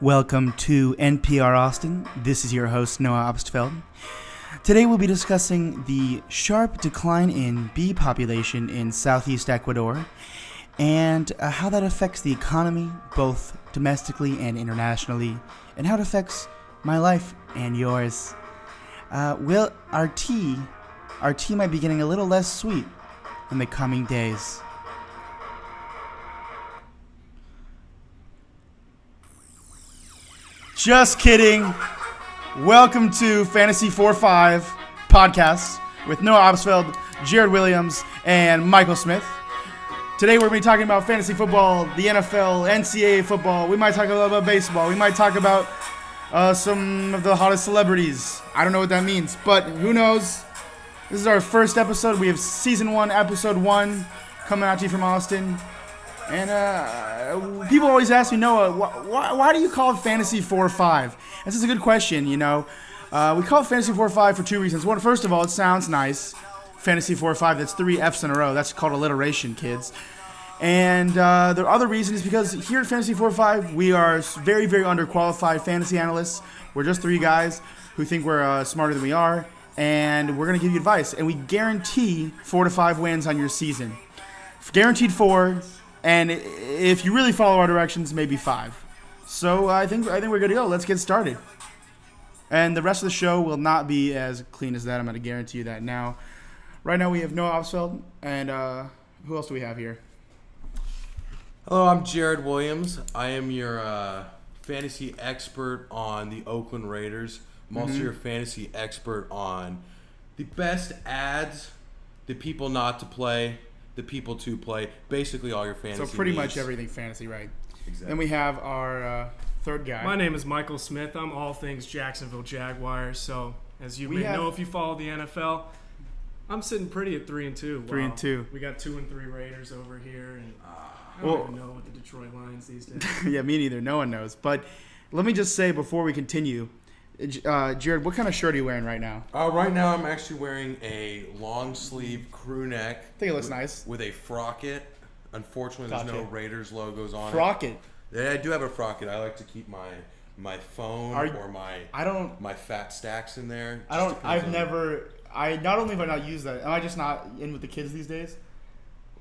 Welcome to NPR Austin. This is your host, Noah Obstfeld. Today we'll be discussing the sharp decline in bee population in southeast Ecuador and how that affects the economy, both domestically and internationally, and how it affects my life and yours. Our tea might be getting a little less sweet in the coming days. Just kidding. Welcome to Fantasy45 podcast with Noah Obstfeld, Jared Williams, and Michael Smith. Today we're going to be talking about fantasy football, the NFL, NCAA football. We might talk a little about baseball. We might talk about some of the hottest celebrities. I don't know what that means, but who knows? This is our first episode. We have season 1, episode 1 coming out to you from Austin. And people always ask me, Noah, why do you call it Fantasy45? This is a good question, you know. We call it Fantasy45 for two reasons. One, first of all, it sounds nice. Fantasy45, that's 3 F's in a row. That's called alliteration, kids. And the other reason is because here at Fantasy45, we are very, very underqualified fantasy analysts. We're just 3 guys who think we're smarter than we are. And we're going to give you advice. And we guarantee 4 to 5 wins on your season. Guaranteed 4. And if you really follow our directions, maybe 5. So I think we're good to go. Let's get started. And the rest of the show will not be as clean as that. I'm going to guarantee you that now. Right now we have Noah Obstfeld. And who else do we have here? Hello, I'm Jared Williams. I am your fantasy expert on the Oakland Raiders. I'm also your fantasy expert on the best ads, the people not to play, the people to play, basically all your fantasy So pretty needs. much everything fantasy, right? Exactly. Then we have our third guy. My name is Michael Smith. I'm all things Jacksonville Jaguars. So as you may know if you follow the NFL, I'm sitting pretty at 3-2. 3-2. We got 2-3 Raiders over here, and I don't even know what the Detroit Lions these days. Yeah, me neither. No one knows. But let me just say before we continue, Jared, what kind of shirt are you wearing right now? Right now I'm actually wearing a long sleeve crew neck. I think it looks nice. With a frocket. Unfortunately, there's no Raiders logos on Frocket. it. Yeah, I do have a frocket. I like to keep my phone or my fat stacks in there. Not only have I not used that, am I just not in with the kids these days?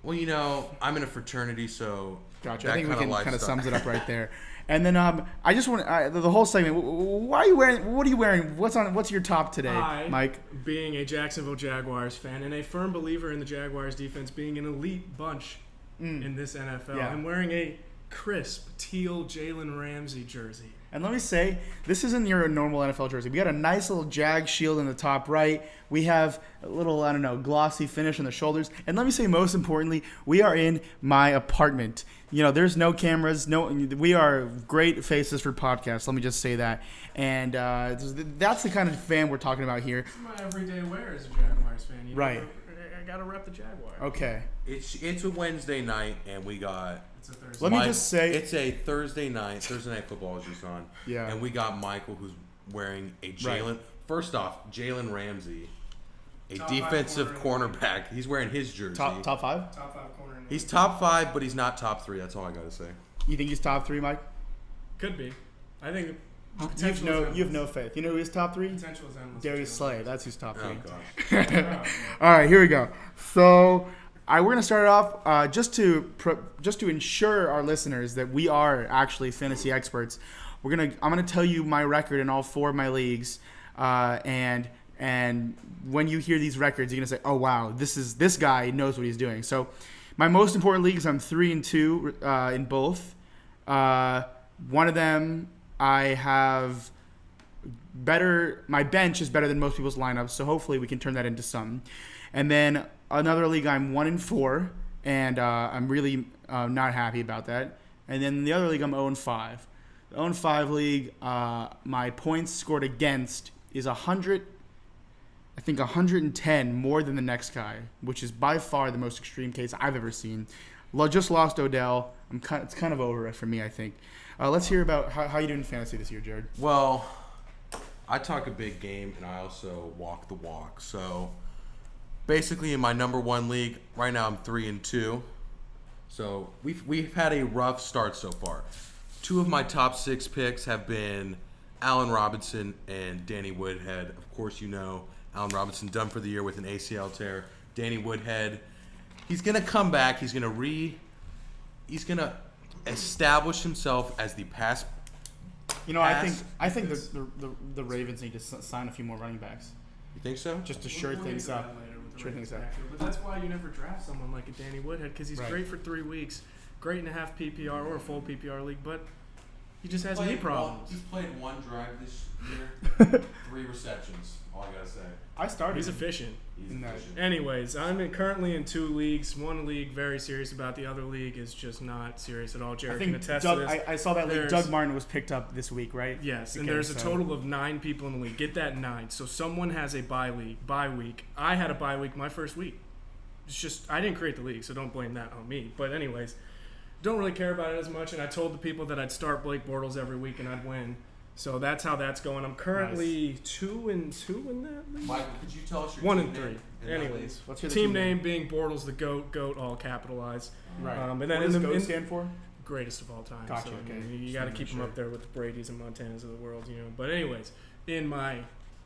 Well, you know, I'm in a fraternity, so Gotcha. I think we can kind of sums it up right there. And then I just want the whole segment. Why are you wearing? What are you wearing? What's your top today, Mike? Being a Jacksonville Jaguars fan and a firm believer in the Jaguars defense being an elite bunch in this NFL, I'm wearing a crisp teal Jalen Ramsey jersey. And let me say, this isn't your normal NFL jersey. We got a nice little Jag shield in the top right. We have a little, glossy finish on the shoulders. And let me say, most importantly, we are in my apartment. You know, there's no cameras. We are great faces for podcasts. Let me just say that. And that's the kind of fan we're talking about here. It's my everyday wear as a Jaguars fan. Right. I got to rep the Jaguars. Okay. It's a Wednesday night, and we got... It's a Thursday. Let me just say... It's a Thursday night. Thursday Night Football is just on. Yeah. And we got Michael, who's wearing a Jalen... Right. First off, Jalen Ramsey, a Top defensive 5 corner cornerback. He's wearing his jersey. Top 5? Top 5 corner. He's top 5, but he's not top 3. That's all I got to say. You think he's top 3, Mike? Could be. I think You have no faith. You know who is top 3? potential is endless. Darius Slay. That's who's top 3. Oh, gosh. All right, here we go. So we're gonna start it off just to ensure our listeners that we are actually fantasy experts. I'm gonna tell you my record in all 4 of my leagues, and when you hear these records, you're gonna say, "Oh wow, this guy knows what he's doing." So my most important leagues, I'm 3-2 in both. One of them I have better. My bench is better than most people's lineups, so hopefully we can turn that into some. And then another league, I'm 1-4, and I'm really not happy about that. And then the other league, I'm 0-5. The 0-5 league, my points scored against is 110 more than the next guy, which is by far the most extreme case I've ever seen. Just lost Odell. It's kind of over for me, I think. Let's hear about how you doing in fantasy this year, Jared. Well, I talk a big game, and I also walk the walk. So basically in my number 1 league, right now I'm 3-2. So we've had a rough start so far. Two of my top 6 picks have been Allen Robinson and Danny Woodhead. Of course, you know Allen Robinson done for the year with an ACL tear. Danny Woodhead, he's gonna come back. He's gonna establish himself as the pass. You know, I think the Ravens need to sign a few more running backs You think so? just to shore things up. Sure things up. But that's why you never draft someone like a Danny Woodhead, because he's great for 3 weeks, great in a half PPR or a full PPR league, but he just has knee problems. He's played 1 drive this year, 3 receptions. All I gotta say. I started. He's efficient. He's efficient. Anyways, I'm currently in 2 leagues. One league very serious about, the other league is just not serious at all. Jared can attest to this. I saw that league. Doug Martin was picked up this week, right? Yes, and there's a total of 9 people in the league. Get that 9. So someone has a bye week. I had a bye week my first week. It's just I didn't create the league, so don't blame that on me. But anyways, don't really care about it as much. And I told the people that I'd start Blake Bortles every week and I'd win. So that's how that's going. I'm currently 2-2 in that league. Michael, could you tell us your 1 team and 3. name? Anyways, Let's hear the team name being Bortles, the GOAT, all capitalized. Right. And then what does GOAT stand for? Greatest of all time. Gotcha. So, Okay. You got to keep them up there with the Brady's and Montanas of the world, you know. But anyways, in my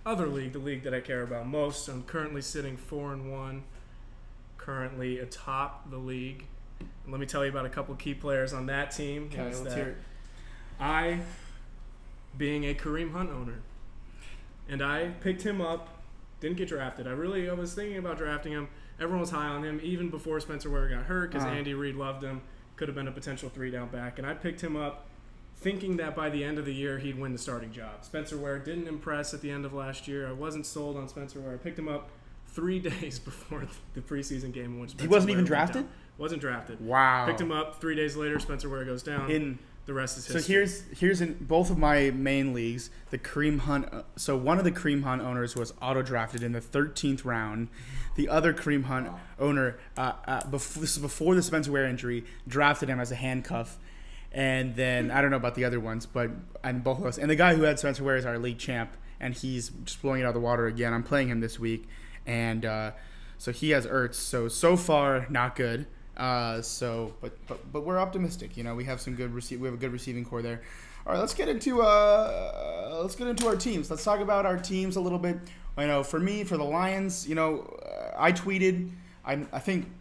other league, the league that I care about most, I'm currently sitting 4-1, currently atop the league. And let me tell you about a couple key players on that team. Okay, let's hear it. I, being a Kareem Hunt owner, and I picked him up, didn't get drafted. I was thinking about drafting him. Everyone was high on him, even before Spencer Ware got hurt, because Andy Reid loved him. Could have been a potential 3-down back. And I picked him up thinking that by the end of the year, he'd win the starting job. Spencer Ware didn't impress at the end of last year. I wasn't sold on Spencer Ware. I picked him up 3 days before the preseason game in which Spencer He wasn't Ware even went drafted? down. Wasn't drafted. Wow. Picked him up 3 days later. Spencer Ware goes down. The rest is history. So here's in both of my main leagues, the Kareem Hunt. So one of the Kareem Hunt owners was auto drafted in the 13th round. The other Kareem Hunt owner, this is before the Spencer Ware injury, drafted him as a handcuff. And then I don't know about the other ones, and both of us. And the guy who had Spencer Ware is our league champ, and he's just blowing it out of the water again. I'm playing him this week, and so he has Ertz. So far not good. But we're optimistic. You know, we have some good we have a good receiving core there. All right, let's get into our teams. Let's talk about our teams a little bit. You know, for me, for the Lions, you know, I tweeted. I think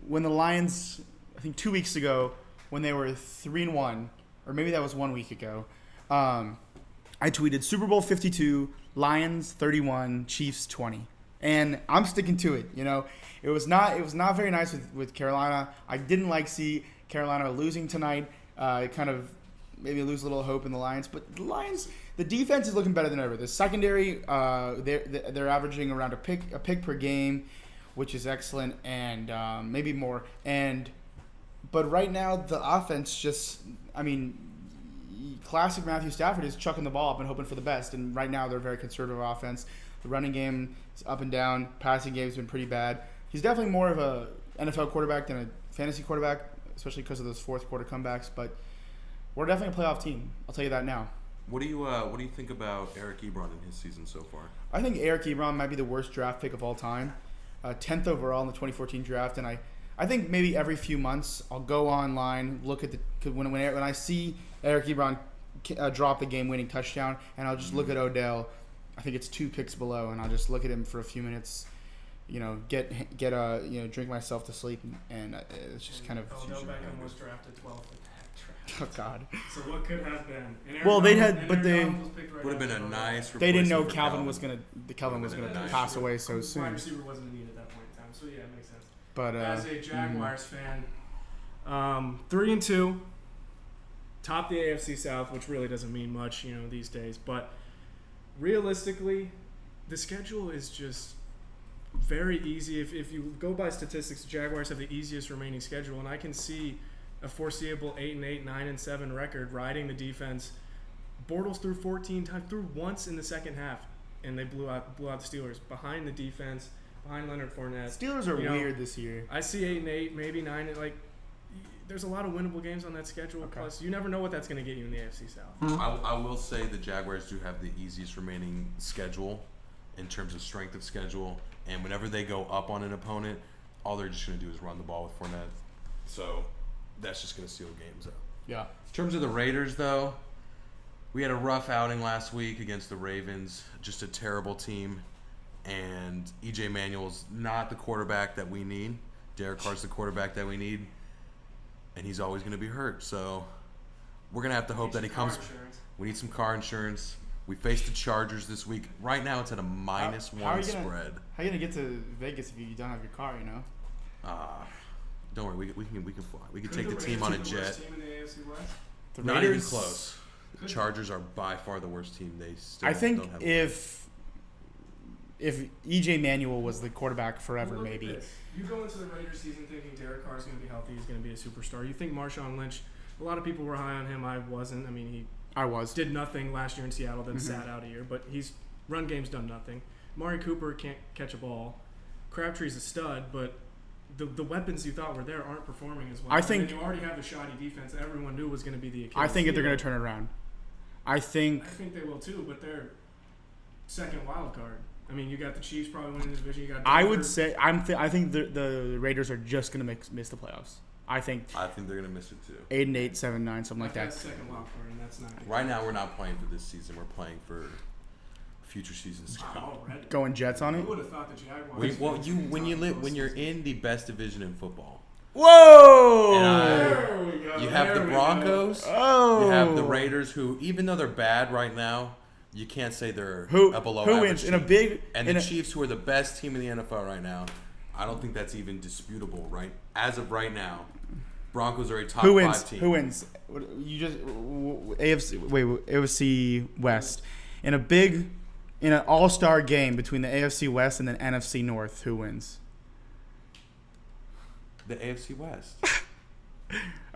when the Lions, 2 weeks ago, when they were 3-1, or maybe that was 1 week ago, I tweeted Super Bowl 52, Lions 31, Chiefs 20. And I'm sticking to it. You know, it was not very nice with Carolina. I didn't see Carolina losing tonight. Kind of maybe lose a little hope in the Lions. But the Lions, the defense is looking better than ever. The secondary, they're averaging around a pick per game, which is excellent, and maybe more. But right now the offense just, classic Matthew Stafford is chucking the ball up and hoping for the best. And right now they're a very conservative offense. The running game is up and down. Passing game has been pretty bad. He's definitely more of a NFL quarterback than a fantasy quarterback, especially because of those fourth quarter comebacks. But we're definitely a playoff team. I'll tell you that now. What do you think about Eric Ebron in his season so far? I think Eric Ebron might be the worst draft pick of all time. 10th overall in the 2014 draft, and I think maybe every few months I'll go online, look at when I see Eric Ebron drop the game-winning touchdown, and I'll just look at Odell. I think it's 2 picks below, and I'll just look at him for a few minutes, you know, drink myself to sleep, and it's just kind of. Odell Beckham was drafted 12th in that draft. Oh God. So what could have been? Well, they would have been a nice. They didn't know Calvin was gonna pass away so soon. Wide receiver wasn't a need at that point in time, so yeah, it makes sense. But as a Jaguars fan, 3-2, top the AFC South, which really doesn't mean much, you know, these days. But realistically, the schedule is just very easy. If you go by statistics, the Jaguars have the easiest remaining schedule, and I can see a foreseeable 8-8, 9-7 record riding the defense. Bortles threw 14 times, threw once in the second half, and they blew out the Steelers behind the defense, behind Leonard Fournette. Steelers are weird this year. I see 8-8, maybe 9. There's a lot of winnable games on that schedule. Okay. Plus, you never know what that's going to get you in the AFC South. I will say the Jaguars do have the easiest remaining schedule in terms of strength of schedule, and whenever they go up on an opponent, all they're just going to do is run the ball with Fournette. So that's just going to seal games up. Yeah. In terms of the Raiders, though, we had a rough outing last week against the Ravens. Just a terrible team. And E.J. Manuel's not the quarterback that we need. Derek Carr's the quarterback that we need. And he's always going to be hurt. So we're going to have to hope that he comes. We need some car insurance. We faced the Chargers this week. Right now, it's at a -1 spread. How are you gonna get to Vegas if you don't have your car? You know. Don't worry, we can fly. We can take the team on a jet. Team in the AFC West? The Not even Raiders- close. The Chargers are by far the worst team. They still I think don't have if EJ Manuel was the quarterback forever, Well, look at maybe. this. You go into the Raiders season thinking Derek Carr's going to be healthy. He's going to be a superstar. You think Marshawn Lynch. A lot of people were high on him. I wasn't. I mean, I was. did nothing last year in Seattle, then sat out a year. But his run game's done nothing. Mari Cooper can't catch a ball. Crabtree's a stud, but the weapons you thought were there aren't performing as well. I think- and you already have the shoddy defense that everyone knew was going to be the Achilles I think that they're heel. going to turn it around. I think. I think they will too, but they're second wild card. I mean, you got the Chiefs probably winning the division. You got I Denver. would say I think the Raiders are just going to miss the playoffs. I think I think they're gonna miss it too. 8-8, 7-9, something like that. That's second wild card, and that's not good. Right now, we're not playing for this season. We're playing for future seasons to come. Already. Going Jets on Who it. would have thought the Jaguars? When you're in the best division in football, Whoa! There we go. you have There the we Broncos. Oh. You have the Raiders, who even though they're bad right now, you can't say they're Who a below who average wins in a team. big And in the a- Chiefs, who are the best team in the NFL right now, I don't think that's even disputable. Right as of right now, Broncos are a top Who wins? 5 team. Who wins? You just AFC West in an all-star game between the AFC West and the NFC North. Who wins? The AFC West.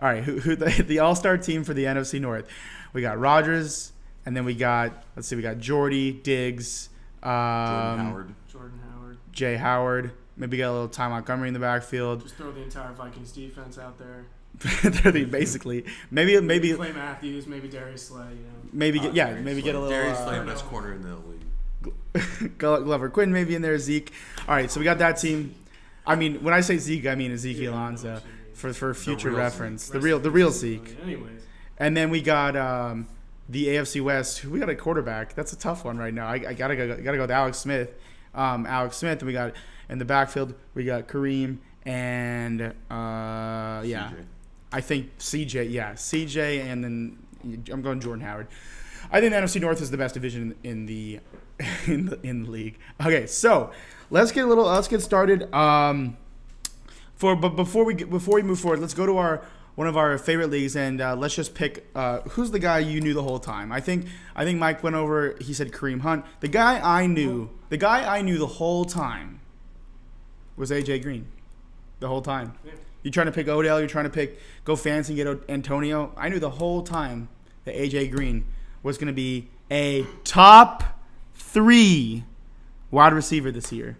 All right, who the all-star team for the NFC North? We got Rodgers, and then we got Jordy, Diggs, Jordan Howard. Jordan Howard. Jay Howard. Maybe got a little Ty Montgomery in the backfield. Just throw the entire Vikings defense out there. Basically, maybe Clay Matthews, maybe Darius Slay. You know. maybe get get a little Darius Slay, best corner in the league. Glover Quinn maybe in there. Zeke. All right, so we got that team. I mean, when I say Zeke, I mean Ezekiel Alonso for future real reference. Zeke. The real Zeke. Anyways, And then we got the AFC West. We got a quarterback. That's a tough one right now. I gotta go with Alex Smith. And we got in the backfield we got Kareem and CJ. I think CJ. Yeah, CJ, and then I'm going Jordan Howard. I think the NFC North is the best division in the league. Okay, so let's get started. But before we move forward, let's go to one of our favorite leagues, and let's just pick who's the guy you knew the whole time. I think Mike went over. He said Kareem Hunt. The guy I knew the whole time was AJ Green. The whole time. yeah. You're trying to pick Odell. You're trying to go fancy and get Antonio. I knew the whole time that AJ Green was going to be a top 3 wide receiver this year.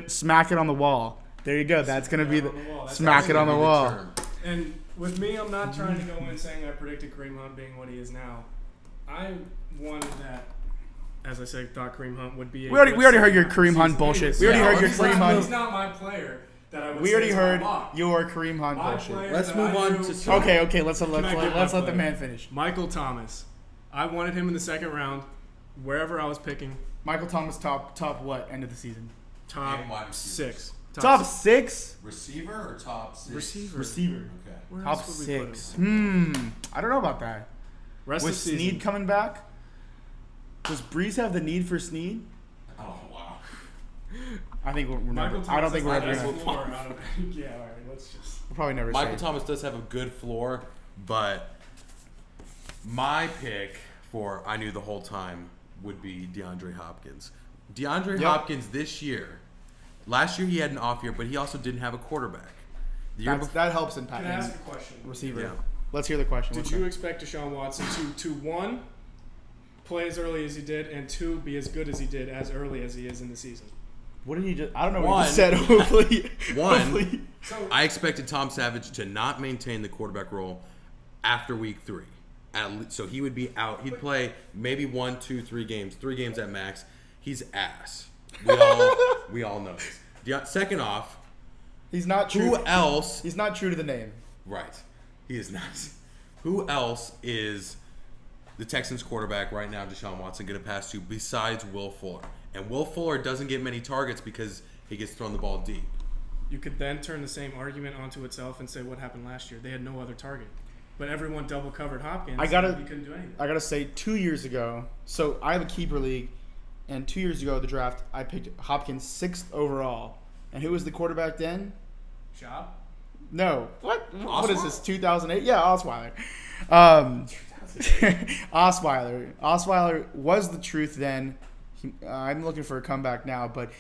Smack it on the wall. There you go. That's going to be the smack it on the wall. And with me, I'm not trying to go in saying I predicted Kareem Hunt being what he is now. I wanted that, as I said, thought Kareem Hunt would be. We already heard your Kareem Hunt bullshit. We already heard your Kareem He's Hunt. not my player that I would. We say already is my heard lock. your Kareem Hunt My bullshit. player Let's that move I on knew- to Okay. Let's Can I get my let the player? man finish. Michael Thomas. I wanted him in the second round, wherever I was picking. Michael Thomas top what end of the season? Top And wide receivers. 6. Top 6 Receiver or top 6? Receiver. receiver. Okay. Where Top else would we put 6. him? I don't know about that. Rest With of season. Snead coming back, does Breeze have the need for Snead? Oh wow. I think we're never. Michael Thomas I don't think we're ever has gonna. the floor out of Yeah, all right. Let's just. We'll probably never. Michael say. Thomas does have a good floor, but my pick for I knew the whole time would be DeAndre Hopkins. DeAndre Yep. Hopkins this year. Last year he had an off year, but he also didn't have a quarterback. The year before, That helps in Can I ask a question? receiver. Yeah. Let's hear the question. Did What's you that? expect Deshaun Watson to one, play as early as he did, and 2, be as good as he did as early as he is in the season? What did he just? I don't know what One. he said. Hopefully. One. So I expected Tom Savage to not maintain the quarterback role after week 3. So he would be out. He'd play maybe 1, 2, 3 games, 3 games at max. He's ass. We all know this. Second off, He's not true. who else? He's not true to the name. Right. He is not. Who else is the Texans quarterback right now, Deshaun Watson, going to pass to besides Will Fuller? And Will Fuller doesn't get many targets because he gets thrown the ball deep. You could then turn the same argument onto itself and say what happened last year. They had no other target. But everyone double covered Hopkins. You couldn't do anything. I gotta say, 2 years ago, so I have a keeper league, and 2 years ago at the draft, I picked Hopkins 6th overall. And who was the quarterback then? Schaub? No. What? What is Osweiler? this? 2008? Yeah, Osweiler. 2008. Osweiler. Osweiler was the truth then. I'm looking for a comeback now, but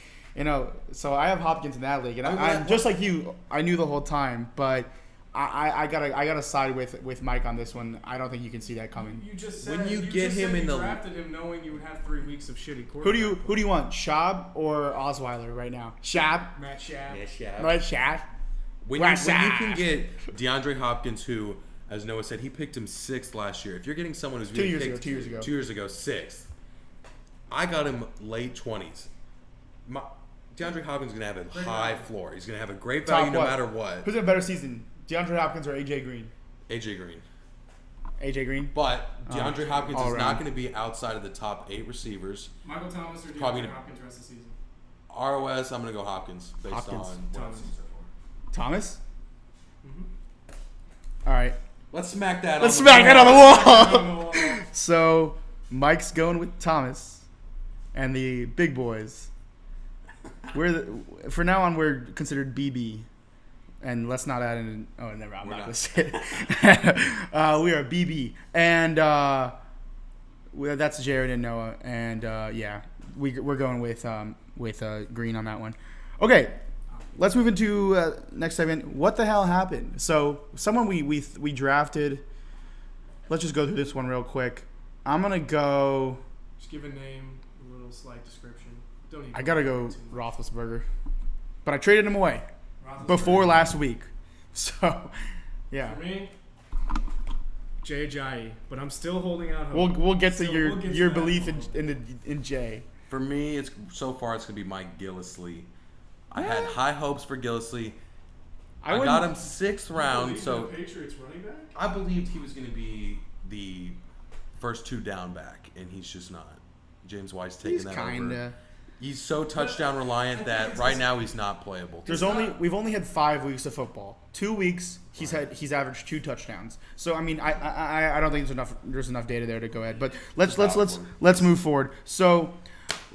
so I have Hopkins in that league, and I'm just like you. I knew the whole time, but I gotta side with Mike on this one. I don't think you can see that coming. You just said When you you get just him said in you the- drafted him knowing you would have 3 weeks of shitty quarterback. Who do you want, Schaub or Osweiler right now? Schaub, Matt Schaub. right? Schaub. When you can get DeAndre Hopkins, who, as Noah said, he picked him 6th last year. If you're getting someone who's 2 being years picked ago. 2 years ago. 2 years ago, 6th, I got him late 20s. DeAndre Hopkins is going to have a high floor. He's going to have a great value no matter what. Who's had a better season, DeAndre Hopkins or AJ Green? AJ Green. AJ Green. But DeAndre Hopkins all is around. not going to be outside of the top 8 receivers. Michael Thomas or Probably DeAndre gonna- Hopkins the rest of the season? ROS, I'm going to go Hopkins based Hopkins. on what I've Thomas. seen so far. Thomas. Mm-hmm. All right. Let's smack that Let's on the smack that on wall. the wall. So Mike's going with Thomas, and the big boys. For now on, we're considered BB, and let's not add in. Oh, never. I'm not going to say it. We are BB, and that's Jared and Noah, and yeah, we're going with Green on that one. Okay, let's move into next segment. What the hell happened? So someone we drafted. Let's just go through this one real quick. I'm gonna go. Just give a name, a little slight description. Don't even I gotta go too much. Roethlisberger, but I traded him away Roethlisberger. before last week. So, yeah, For me, Jay Ajayi, but I'm still holding out hope. we'll get to So your we'll get to your that belief one. in Jay. For me, it's going to be Mike Gillislee. I had high hopes for Gillislee. I got him 6th round, Believe in so the Patriots running back? I believed he was going to be the first 2 down back, and he's just not. James White's taking He's that kinda. over. He's so touchdown reliant that right now he's not playable. We've only had 5 weeks of football. 2 weeks he's averaged 2 touchdowns. So I mean I don't think there's enough data there to go ahead. But let's move forward. So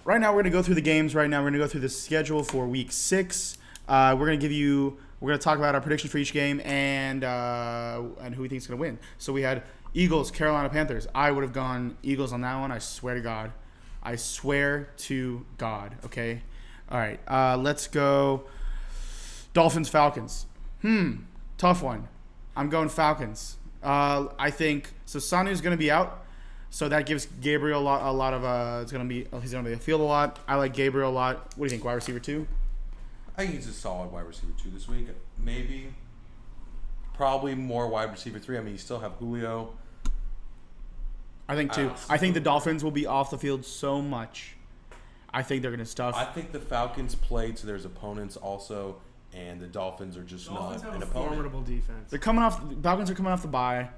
right now we're gonna go through the games. Right now we're gonna go through the schedule for week 6. We're gonna talk about our predictions for each game and who we think is gonna win. So we had Eagles, Carolina Panthers. I would have gone Eagles on that one. I swear to God. I swear to God. Okay. All right. Let's go. Dolphins, Falcons. Tough one. I'm going Falcons. I think so. Sanu's going to be out, so that gives Gabriel a lot of. He's going to be on the field a lot. I like Gabriel a lot. What do you think? Wide receiver 2? I think he's a solid wide receiver 2 this week. Maybe. Probably more wide receiver 3. I mean, you still have Julio. I think 2. I think the Dolphins will be off the field so much. I think they're going to stuff. I think the Falcons play to their opponents also, and the Dolphins are just Dolphins not have an a opponent. formidable defense. They're coming off. Falcons are coming off the bye.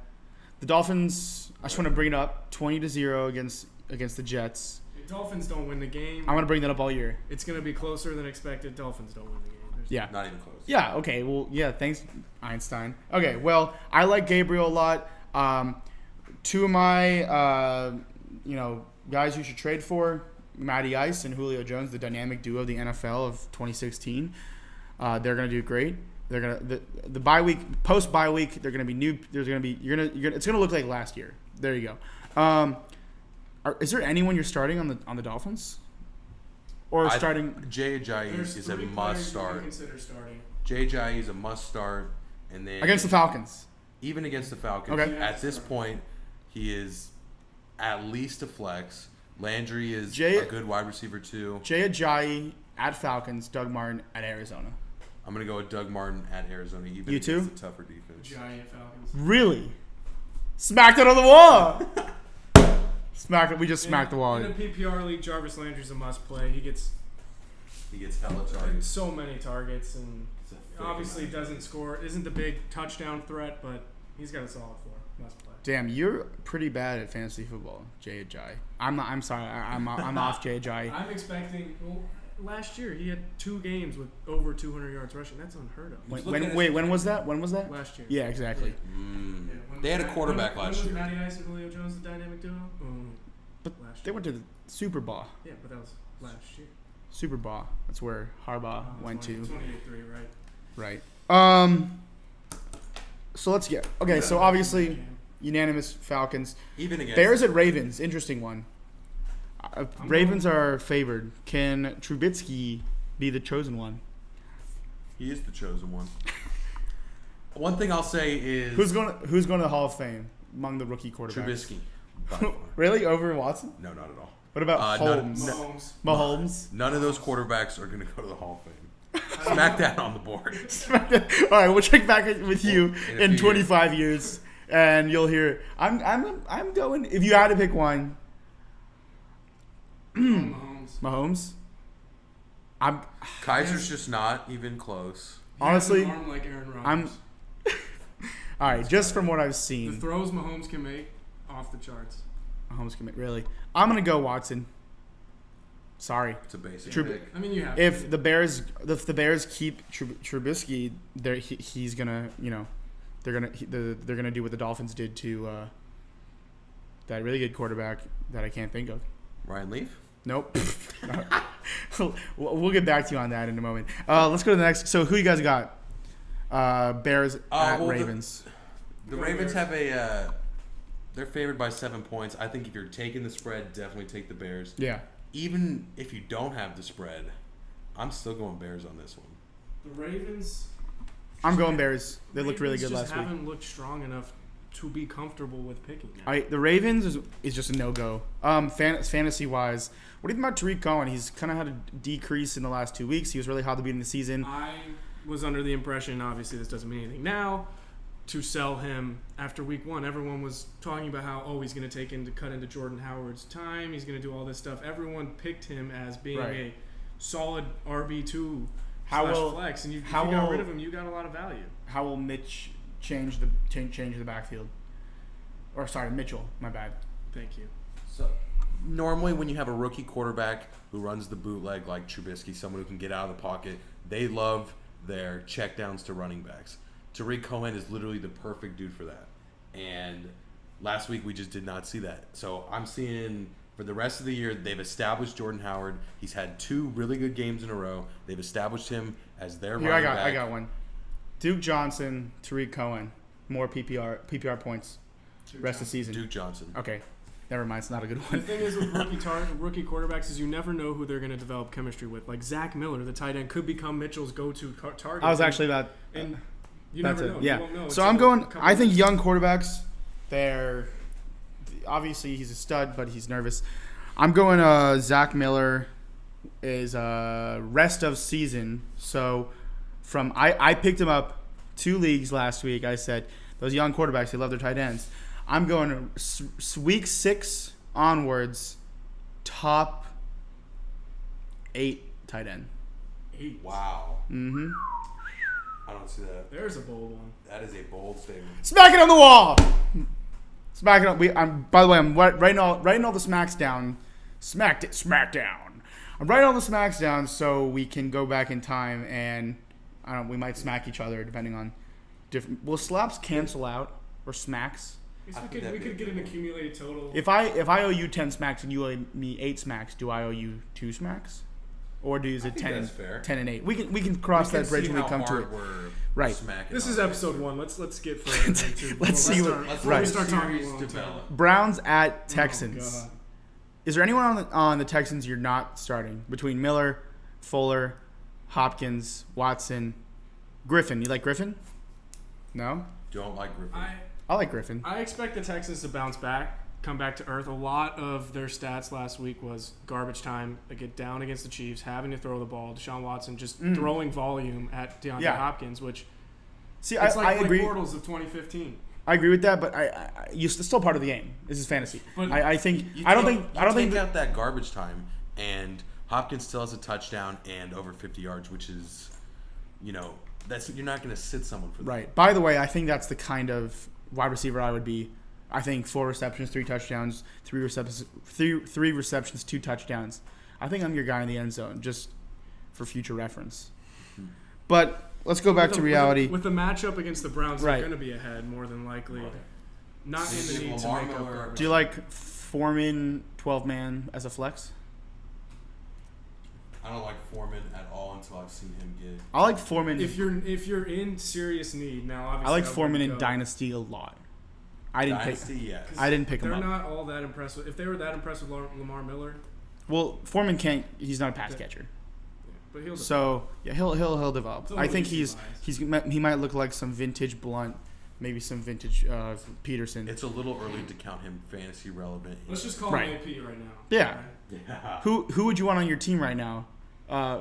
The Dolphins. I just want to bring it up. 20-0 against the Jets. If Dolphins don't win the game, I'm gonna bring that up all year. it's going to be closer than expected. Dolphins don't win the game. Yeah. Not even close. Yeah. Okay. Well. Yeah. Thanks, Einstein. Okay. Well, I like Gabriel a lot. 2 of my guys you should trade for: Matty Ice and Julio Jones, the dynamic duo of the NFL of 2016. They're gonna do great. They're gonna the bye week, post bye week. They're gonna be new. There's gonna be it's gonna look like last year. There you go. Is there anyone you're starting on the Dolphins? Or starting? Jay Ajayi There's is a 3 must players you start. can consider starting. Jay Ajayi is a must start, and then Against the Falcons. even against the Falcons, Okay. at this point, he is at least a flex. Landry is Jay- a good wide receiver too. Jay Ajayi at Falcons, Doug Martin at Arizona. I'm gonna go with Doug Martin at Arizona, even You against too? the tougher defense. Giant Falcons. Really? Smacked it on the wall. Smacked it. We just smacked the wall. In a PPR league, Jarvis Landry's a must play. He gets He gets hella targets. so many targets and It's a thick obviously amount. doesn't score. Isn't the big touchdown threat, but he's got a solid floor. must play. Damn, you're pretty bad at fantasy football, JJ. I'm not. I'm sorry. I'm off, JJ. I'm expecting. Well, last year he had 2 games with over 200 yards rushing. That's unheard of. When was that? When was that? Last year. Yeah, exactly. They had a quarterback last year. When was Matty Ice and Julio Jones the dynamic duo? But Last they year. went to the Super Bowl. Yeah, but that was last year. Super Bowl. That's where Harbaugh went to. 28-3, right? Right. So let's get. Okay, so obviously unanimous Falcons. Even against Bears at Ravens. Interesting one. Ravens are favored. Can Trubisky be the chosen one? He is the chosen one. One thing I'll say is Who's going to the Hall of Fame among the rookie quarterbacks? Trubisky. By far. Really? Over Watson? No, not at all. What about Holmes? Mahomes? None of those quarterbacks are going to go to the Hall of Fame. Smack that on the board. All right, we'll check back with you In a in few 25 years, and you'll hear. I'm going. If you had to pick one, Mahomes. Kaiser's just not even close. Honestly, arm like Aaron Rodgers. All right, just from what I've The seen, throws Mahomes can make off the charts. Mahomes commit. Really, I'm gonna go Watson. Sorry. It's a basic Trub- pick. I mean, you have If to. the Bears keep Trubisky, he's gonna, they're gonna do what the Dolphins did to that really good quarterback that I can't think of. Ryan Leaf? Nope. We'll get back to you on that in a moment. Let's go to the next. So who you guys got? Bears at Ravens. The Ravens have they're favored by 7 points. I think if you're taking the spread, definitely take the Bears. Yeah. Even if you don't have the spread, I'm still going Bears on this one. The Ravens. I'm going Bears. They looked really good just last week. haven't looked strong enough to be comfortable with picking them. The Ravens is just a no-go. Fantasy-wise, what do you think about Tariq Cohen? He's kind of had a decrease in the last 2 weeks. He was really hot at the beginning of the season. I was under the impression, obviously this doesn't mean anything now, to sell him after week 1. Everyone was talking about how, he's going to cut into Jordan Howard's time. He's going to do all this stuff. Everyone picked him as being a solid RB2 flex. And if you got rid of him, you got a lot of value. How will Mitch change the backfield? Or sorry, Mitchell. My bad. Thank you. So normally when you have a rookie quarterback who runs the bootleg like Trubisky, someone who can get out of the pocket, they love their checkdowns to running backs. Tariq Cohen is literally the perfect dude for that. And last week we just did not see that. So I'm seeing for the rest of the year, they've established Jordan Howard. He's had 2 really good games in a row. They've established him as their running back. I got one. Duke Johnson, Tariq Cohen, more PPR points rest of the season. Duke Johnson. Okay. Never mind, it's not a good The one. thing is with rookie quarterbacks is you never know who they're going to develop chemistry with. Like Zach Miller, the tight end, could become Mitchell's go-to target. I was actually about And you that's never it. know. Yeah. You won't know So until I'm going. a couple I think weeks. young quarterbacks. They're obviously he's a stud, but he's nervous. I'm going. Zach Miller is rest of season. So from I picked him up 2 leagues last week. I said those young quarterbacks, they love their tight ends. I'm going week 6 onwards, top 8 tight end. 8. Wow. Mm-hmm. I don't see that. There's a bold one. That is a bold statement. Smack it on the wall. Smack it on. By the way, I'm writing all the smacks down. Smack down. I'm writing all the smacks down so we can go back in time and we might smack each other depending on different. Will slaps cancel out or smacks? We could get an accumulated total. If I owe you 10 smacks and you owe me 8 smacks, do I owe you 2 smacks? Or is it 10 and 8? We can cross that bridge when we come to it. Right. This is episode 1. Let's get further into. Let's see what. Let's start talking develop. Browns at Texans. God. Is there anyone on the Texans you're not starting between Miller, Fuller, Hopkins, Watson, Griffin? You like Griffin? No. Don't like Griffin. I like Griffin. I expect the Texans to bounce back, come back to earth. A lot of their stats last week was garbage time. They get down against the Chiefs, having to throw the ball. Deshaun Watson just throwing volume at DeAndre Hopkins, which See, it's I like agree. Bortles of 2015. I agree with that, but you're still part of the game. This is fantasy. But I think You I don't take think out that garbage time, and Hopkins still has a touchdown and over 50 yards, which is, you're not going to sit someone for that. right. By the way, I think that's the kind of wide receiver I would be. I think 4 receptions, 3 touchdowns, 3 receptions, 2 touchdowns. I think I'm your guy in the end zone, just for future reference. But let's go back to reality. With the matchup against the Browns, Right. they're going to be ahead more than likely. Right. Not in the need to Lamar make up Miller- garbage. Do you like Foreman 12-man as a flex? I don't like Foreman at all until I've seen him get. I like Foreman. If you're in serious need now, obviously I like would Foreman in go. Dynasty a lot. I didn't Dynasty, pick. yes. I didn't pick him They're up. not all that impressed with. If they were that impressed with Lamar Miller, Well, Foreman can't. He's not a pass catcher. but he'll. So yeah, he'll develop. It's I think always he might look like some vintage Blunt, maybe some vintage Peterson. It's a little early to count him fantasy relevant. Let's just call Right. him AP right now. Yeah. Yeah. Who would you want on your team right now?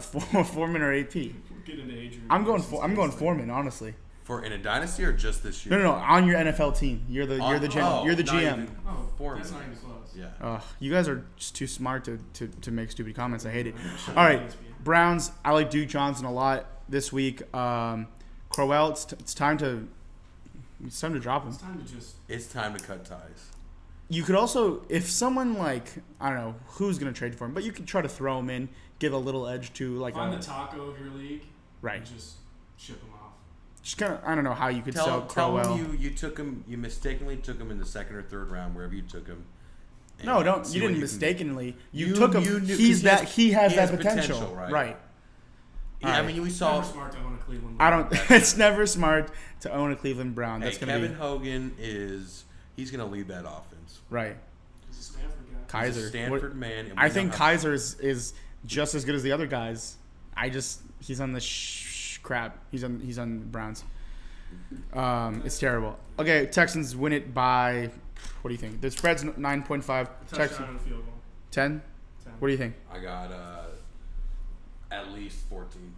Foreman or AP? We'll get into Adrian. I'm going Peterson's case Foreman, honestly. For in a dynasty or just this year? No, on your NFL team. You're the Oh, GM. You're the not GM. even Oh, Foreman. that's not even close. Yeah. You guys are just too smart to make stupid comments. I hate it. All right, Browns. I like Duke Johnson a lot this week. Crowell. It's time to drop him. It's time to just. It's time to cut ties. You could also, if someone like, I don't know who's gonna trade for him, but you could try to throw him in, give a little edge to like Find the taco of your league. right. And just ship him off. Just kind of, I don't know how you could sell Tell Crowell. him you took him. You mistakenly took him in the second or third round, wherever you took him. and No, don't. see You what didn't can mistakenly. You You- took him. you knew- 'cause He has he that has potential. potential, right? Right. Yeah, I Alright. mean, we It's saw. never smart to own a Cleveland. I don't. It's never smart to own a Cleveland Brown. Hey, That's gonna Kevin be Hogan he's gonna lead that offense. right. He's a Stanford guy. He's a Kaiser. Stanford What- man. and we I know think how- Kaiser is just as good as the other guys. He's on the crap. He's on the Browns. It's terrible. Okay, Texans win it by. What do you think? The spread's 9.5. Touchdown Texans and a field goal. 10. 10. What do you think? I got at least 14.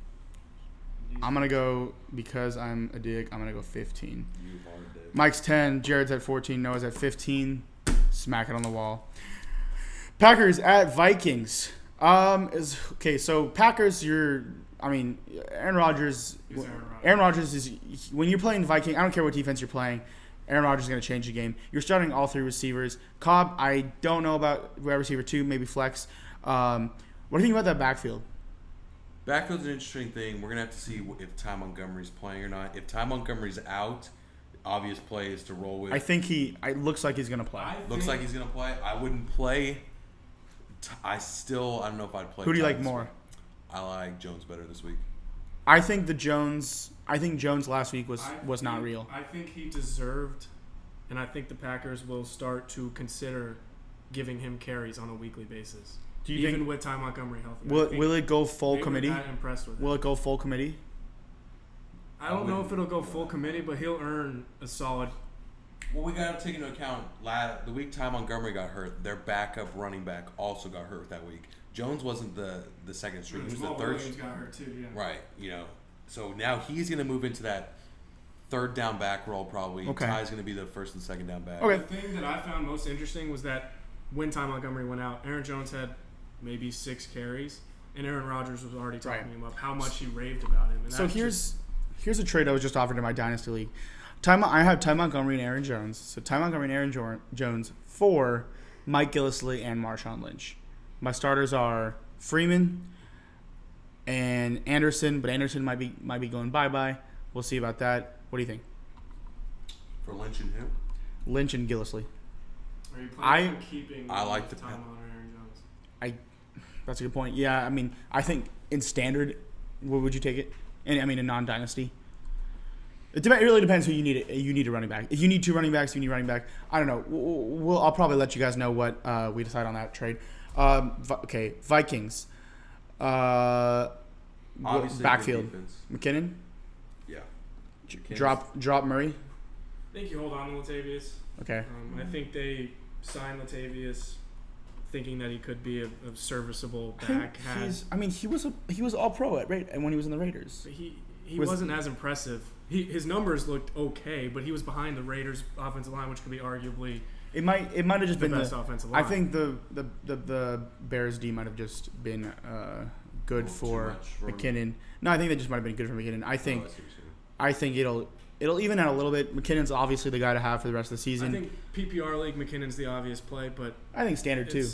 I'm gonna go because I'm a dick. I'm gonna go 15. You are dead. Mike's 10. Jared's at 14. Noah's at 15. Smack it on the wall. Packers at Vikings. So Packers. Aaron Rodgers. Who's Aaron Rodgers? Aaron Rodgers is when you're playing Viking. I don't care what defense you're playing. Aaron Rodgers is going to change the game. You're starting all 3 receivers. Cobb, I don't know about wide receiver 2, maybe flex. What do you think about that backfield? Backfield's an interesting thing. We're gonna have to see if Ty Montgomery's playing or not. If Ty Montgomery's out, obvious play is to roll with. I think it looks like he's going to play. Looks like he's gonna play. I wouldn't play. I don't know if I'd play. Who do you Ty like this more? week. I like Jones better this week. I think Jones last week was not think- real. I think he deserved, and I think the Packers will start to consider giving him carries on a weekly basis. Do you Even think with Ty Montgomery healthy. will it go full they were committee? that impressed with Will him. it go full committee? I don't know if it'll go full committee, but he'll earn a solid. Well, we got to take into account the week Ty Montgomery got hurt. Their backup running back also got hurt that week. Jones wasn't the second string; he was the Jamal third. Williams got hurt too. Yeah. Right. So now he's going to move into that third down back role probably. Okay. Ty's going to be the first and second down back. Okay. The thing that I found most interesting was that when Ty Montgomery went out, Aaron Jones had maybe 6 carries, and Aaron Rodgers was already talking Right. him up how much he raved about him. And So that here's a trade I was just offered in my dynasty league. I have Ty Montgomery and Aaron Jones. So Ty Montgomery and Aaron Jones for Mike Gillislee and Marshawn Lynch. My starters are Freeman and Anderson, but Anderson might be going bye. We'll see about that. What do you think? For Lynch and who? Lynch and Gillislee. Are you planning on keeping I like the time pen. on Aaron Jones? That's a good point. Yeah, I think in standard, where would you take it? In non-dynasty. It really depends who you need. You need a running back. If you need 2 running backs, you need a running back. I don't know. I'll probably let you guys know what we decide on that trade. Okay, Vikings. Obviously, Backfield. good defense. McKinnon. Yeah. Drop Murray. I think you hold on to Latavius. Okay. I think they signed Latavius thinking that he could be a serviceable back. He was all pro right, and when he was in the Raiders. He wasn't as impressive. His numbers looked okay, but he was behind the Raiders' offensive line, which could be arguably It might have just the been best offensive line. I think the Bears D might have just been good Too for much for McKinnon. No, I think they just might have been good for McKinnon. I think Oh, I see what you're saying. I think it'll even out a little bit. McKinnon's obviously the guy to have for the rest of the I season. think PPR league McKinnon's the obvious play, but I think standard too.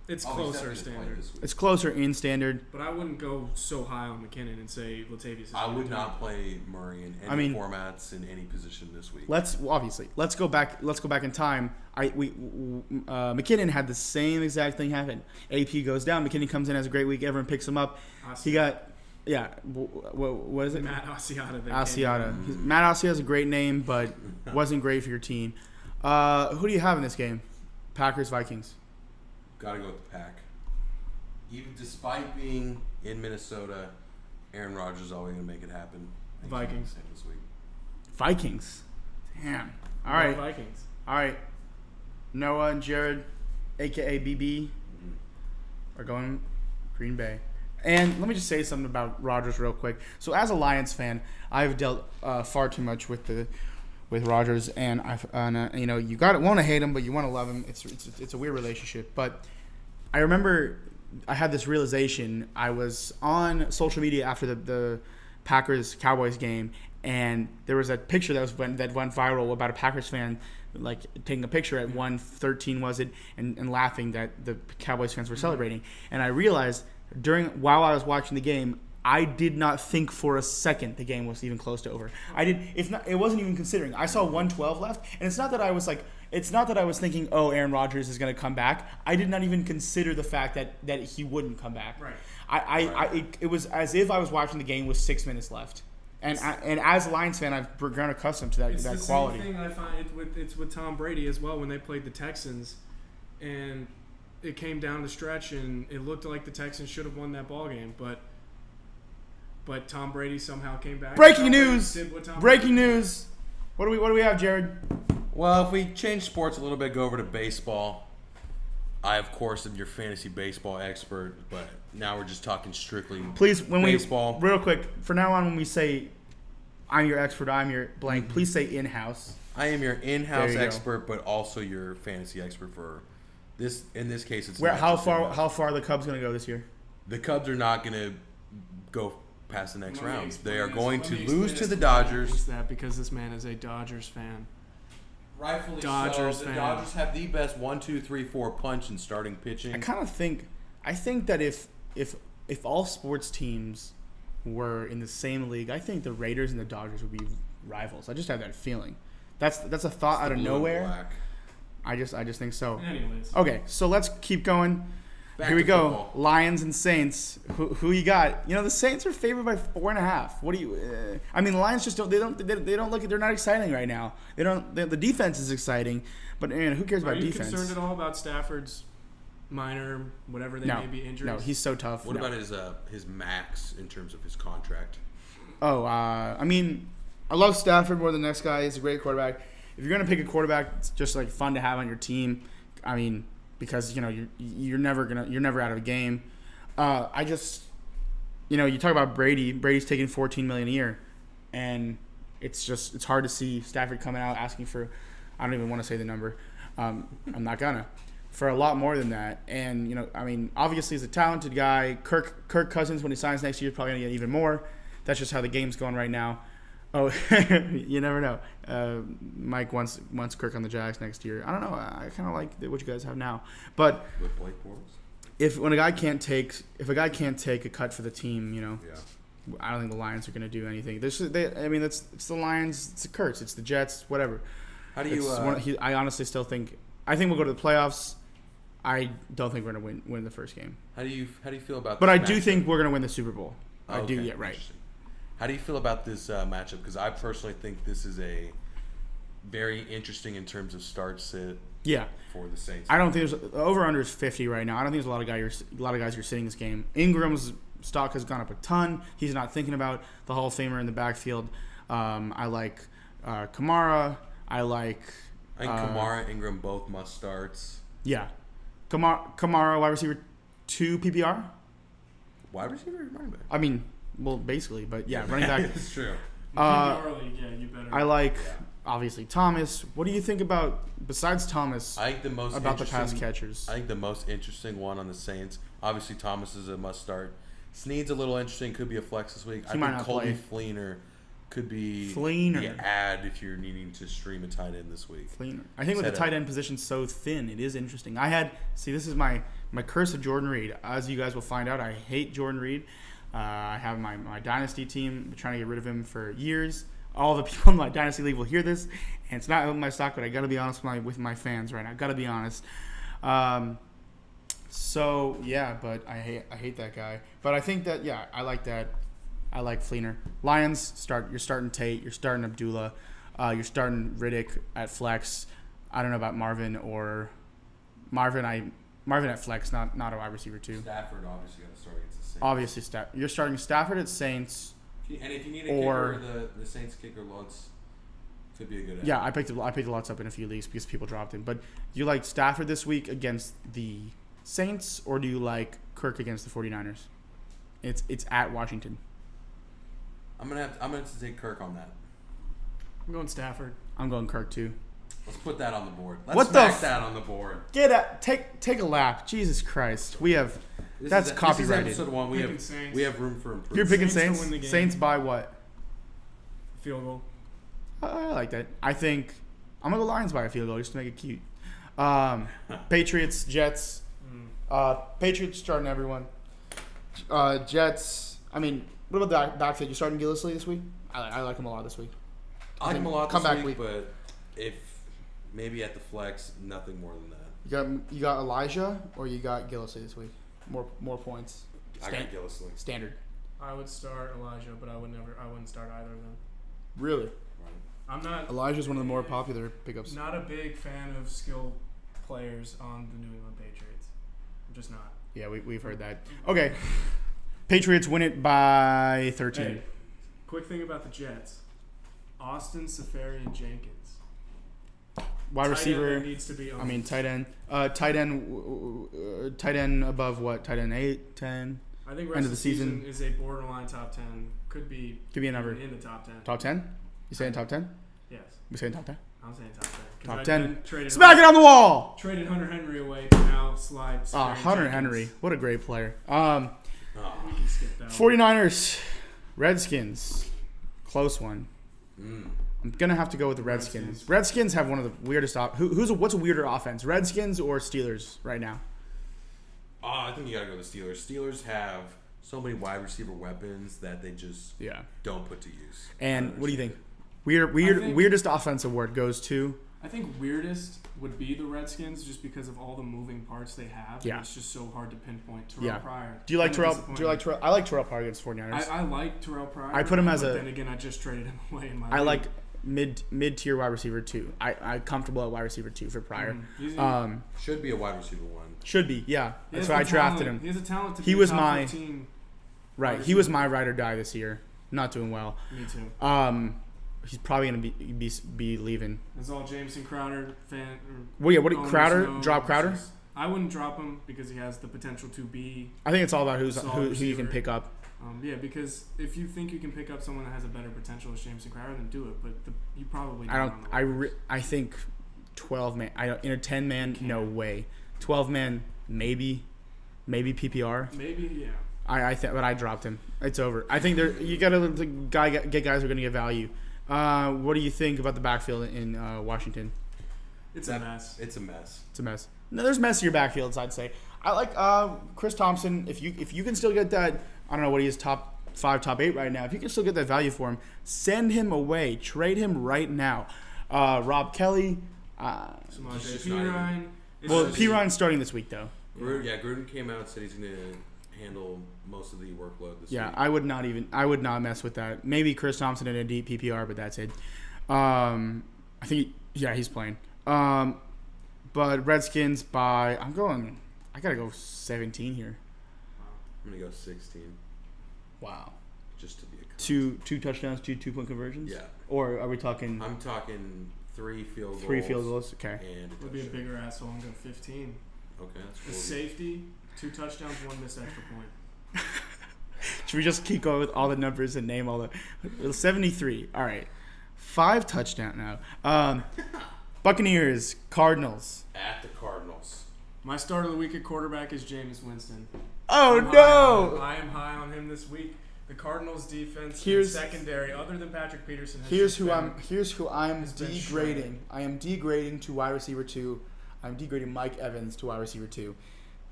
It's he's closer definitely the play standard. this week. It's closer in standard. But I wouldn't go so high on McKinnon and say Latavius is I would gonna not play Murray in any formats in any position this week. Let's go back in time. McKinnon had the same exact thing happen. AP goes down. McKinnon comes in, has a great week. Everyone picks him up. He got what is it? Matt Asiata. Asiata. Matt Asiata is a great name, but wasn't great for your team. Who do you have in this game? Packers, Vikings. Gotta go with the Pack. Even despite being in Minnesota, Aaron Rodgers is always gonna make it happen. Vikings this week. Vikings. Damn. All right. Vikings. All right. Noah and Jared, aka BB, are going Green Bay. And let me just say something about Rodgers real quick. So as a Lions fan, I've dealt far too much with Rodgers, and you want to hate him, but you want to love him. It's a weird relationship. But I remember I had this realization. I was on social media after the Packers Cowboys game, and there was a picture that went viral about a Packers fan like taking a picture at 1:13 was it, and laughing that the Cowboys fans were celebrating. And I realized while I was watching the game, I did not think for a second the game was even close to over. It wasn't even considering. I saw 1:12 left, and it's not that I was thinking, oh, Aaron Rodgers is going to come back. I did not even consider the fact that he wouldn't come back. Right. It was as if I was watching the game with 6 minutes left. And as a Lions fan, I've grown accustomed to that It's that the quality. same thing I find it's with Tom Brady as well when they played the Texans, and it came down the stretch and it looked like the Texans should have won that ball game, but Tom Brady somehow came back. Breaking news! Breaking news! What do we have, Jared? Well, if we change sports a little bit, go over to baseball. I, of course, am your fantasy baseball expert, but now we're just talking strictly baseball. Real quick, for now on, when we say I'm your expert, I'm your blank, please say in-house. I am your in-house expert, but also your fantasy expert for this. In this case, it's how far are the Cubs going to go this year? The Cubs are not going to go past the next round. They are going to lose to the Dodgers. That because this man is a Dodgers fan. Rightfully Dodgers so. fan. The Dodgers have the best 1, 2, 3, 4 punch in starting pitching. I think that if all sports teams were in the same league, I think the Raiders and the Dodgers would be rivals. I just have that feeling. That's a thought out of nowhere. I just think so. Anyways. Okay, so let's keep going. Back Here we to go. football. Lions and Saints. Who you got? The Saints are favored by 4.5. What do you? The Lions just don't. They don't look. They're not exciting right now. The defense is exciting, but who cares about defense? Are you concerned at all about Stafford's minor, whatever they may be injuries? No, he's so tough. What about his max in terms of his contract? Oh, I love Stafford more than the next guy. He's a great quarterback. If you're gonna pick a quarterback, it's just like fun to have on your team. Because you're never out of a game. You talk about Brady. Brady's taking $14 million a year, and it's hard to see Stafford coming out asking for, I don't even want to say the number. I'm not gonna, for a lot more than that. And obviously he's a talented guy. Kirk Cousins, when he signs next year, is probably gonna get even more. That's just how the game's going right now. Oh, you never know. Mike wants Kirk on the Jags next year. I don't know. I kind of like what you guys have now. But With Blake Bortles? if a guy can't take a cut for the team, I don't think the Lions are going to do anything. It's the Lions. It's the Kurtz. It's the Jets. Whatever. How do you? I honestly still think. I think we'll go to the playoffs. I don't think we're going to win the first game. How do you feel about? But I do think we're going to win the Super Bowl. I do. Okay, Yeah, right. How do you feel about this matchup? Because I personally think this is a very interesting in terms of start sit. Yeah. For the Saints. I don't think there's over under is 50 right now. I don't think there's a lot of guys who are sitting this game. Ingram's stock has gone up a ton. He's not thinking about the Hall of Famer in the backfield. I like Kamara. I think Kamara, Ingram both must starts. Yeah. Kamara, wide receiver 2 PPR. Wide receiver, remind me. Well, basically, but yeah, running back. It's true. You better. I like obviously Thomas. What do you think about besides Thomas? I think the pass catchers. I think the most interesting one on the Saints. Obviously, Thomas is a must start. Snead's a little interesting. Could be a flex this week. He might not Colby play. Fleener could be Fleener. the ad if you're needing to stream a tight end this week. Fleener. I think with the tight end position so thin, it is interesting. This is my curse of Jordan Reed. As you guys will find out, I hate Jordan Reed. I have my dynasty team. Been trying to get rid of him for years. All the people in my dynasty league will hear this, and it's not helping my stock, but I got to be honest with my fans right now. Got to be honest. So yeah, but I hate that guy. But I think that I like that. I like Fleener. Lions you're starting Tate. You're starting Abdullah. You're starting Riddick at flex. I don't know about Marvin or Marvin. Marvin at flex, not a wide receiver too. Stafford obviously got to start against the Saints. Obviously, you're starting Stafford at Saints. And if you need a kicker, the Saints kicker Lutz could be a good. Yeah, I picked Lutz up in a few leagues because people dropped him. But do you like Stafford this week against the Saints, or do you like Kirk against the 49ers? It's at Washington. I'm gonna have to take Kirk on that. I'm going Stafford. I'm going Kirk too. Let's put that on the board. Let's What smack that on the board. Take a lap. Jesus Christ, we have. That's copyrighted. This is episode 1. We have room for improvement. You're picking Saints to Saints. win the game. Saints by what? Field goal. I like that. I think I'm gonna go Lions by a field goal just to make it cute. Patriots, Jets. Patriots starting everyone. Jets. I mean, what about the backside? You starting Gillislee this week? I like him a lot this week. I like him a lot Come this back week, but if maybe at the flex, nothing more than that. You got Elijah or you got Gillislee this week? More points. I got Gillislee. Standard. I would start Elijah, but I wouldn't start either of them. Really? Right. I'm not. Elijah's one of the more popular pickups. Not a big fan of skill players on the New England Patriots. I'm just not. Yeah, we've heard that. Okay. Patriots win it by 13. Hey, quick thing about the Jets. Austin Safarian Jenkins. Wide receiver needs to be on. I mean, tight end. Tight end above what? Tight end 8, 10. I think end of the season is a borderline top 10. Could be another in the top 10. Top 10? You saying top 10? Yes. We saying top 10? I'm saying top 10. Top 10. Smack it on the wall. Traded Hunter Henry away to now slide. Hunter Henry. What a great player. We can skip that 49ers. Redskins. Close one. I'm going to have to go with the Redskins. Redskins have one of the weirdest what's a weirder offense? Redskins or Steelers right now? I think you got to go with the Steelers. Steelers have so many wide receiver weapons that they just don't put to use. And what do you think? Weirdest offensive word goes to? I think weirdest would be the Redskins just because of all the moving parts they have. Yeah. And it's just so hard to pinpoint. Terrell Pryor. Do you like Terrell? I like Terrell Pryor against 49ers. I like Terrell Pryor. I put him as then again, I just traded him away in my I league. like mid-tier wide receiver 2. I'm comfortable at wide receiver 2 for Pryor. Should be a wide receiver 1. Should be, yeah. That's why I drafted him. He has a talent to He be was top my 15 right. He was my ride or die this year. Not doing well. Me too. He's probably gonna be leaving. It's all Jameson Crowder fan. Well, yeah. Crowder? Drop Crowder? I wouldn't drop him because he has the potential to be. I think it's all about who receiver. you can pick up. Because if you think you can pick up someone that has a better potential as Jameson Crowder, then do it. But you probably don't. I think 12 man. In a 10 man, no way. 12 man, maybe PPR. Maybe, yeah. But I dropped him. It's over. I think you gotta get guys who are gonna get value. What do you think about the backfield in Washington? It's a mess. It's a mess. It's a mess. No, there's messier backfields, I'd say. I like Chris Thompson. If you can still get that, I don't know what he is, top 5, top 8 right now. If you can still get that value for him, send him away. Trade him right now. Rob Kelly. Pirine. Pirine's starting this week though. Gruden came out and said he's going to handle most of the workload this week. Yeah, I would not mess with that. Maybe Chris Thompson in a deep PPR, but that's it. I think he's playing. But Redskins I gotta go 17 here. I'm gonna go 16. Wow. Just to be a two touchdowns, 2-point conversions. Yeah. Or are we talking? I'm talking 3 field goals. 3 field goals. Okay. And Would be a bigger asshole and go 15. Okay, that's cool. The safety, 2 touchdowns, 1 missed extra point. Should we just keep going with all the numbers and name all the 73? All right, 5 touchdown now. Buccaneers, Cardinals. At the Cardinals. My start of the week at quarterback is Jameis Winston. Oh no! I am high on him this week. The Cardinals' defense Here's- and secondary, other than Patrick Peterson, has Here's just who been- I'm has been degrading. shredded. I am degrading to wide receiver 2. I'm degrading Mike Evans to wide receiver 2.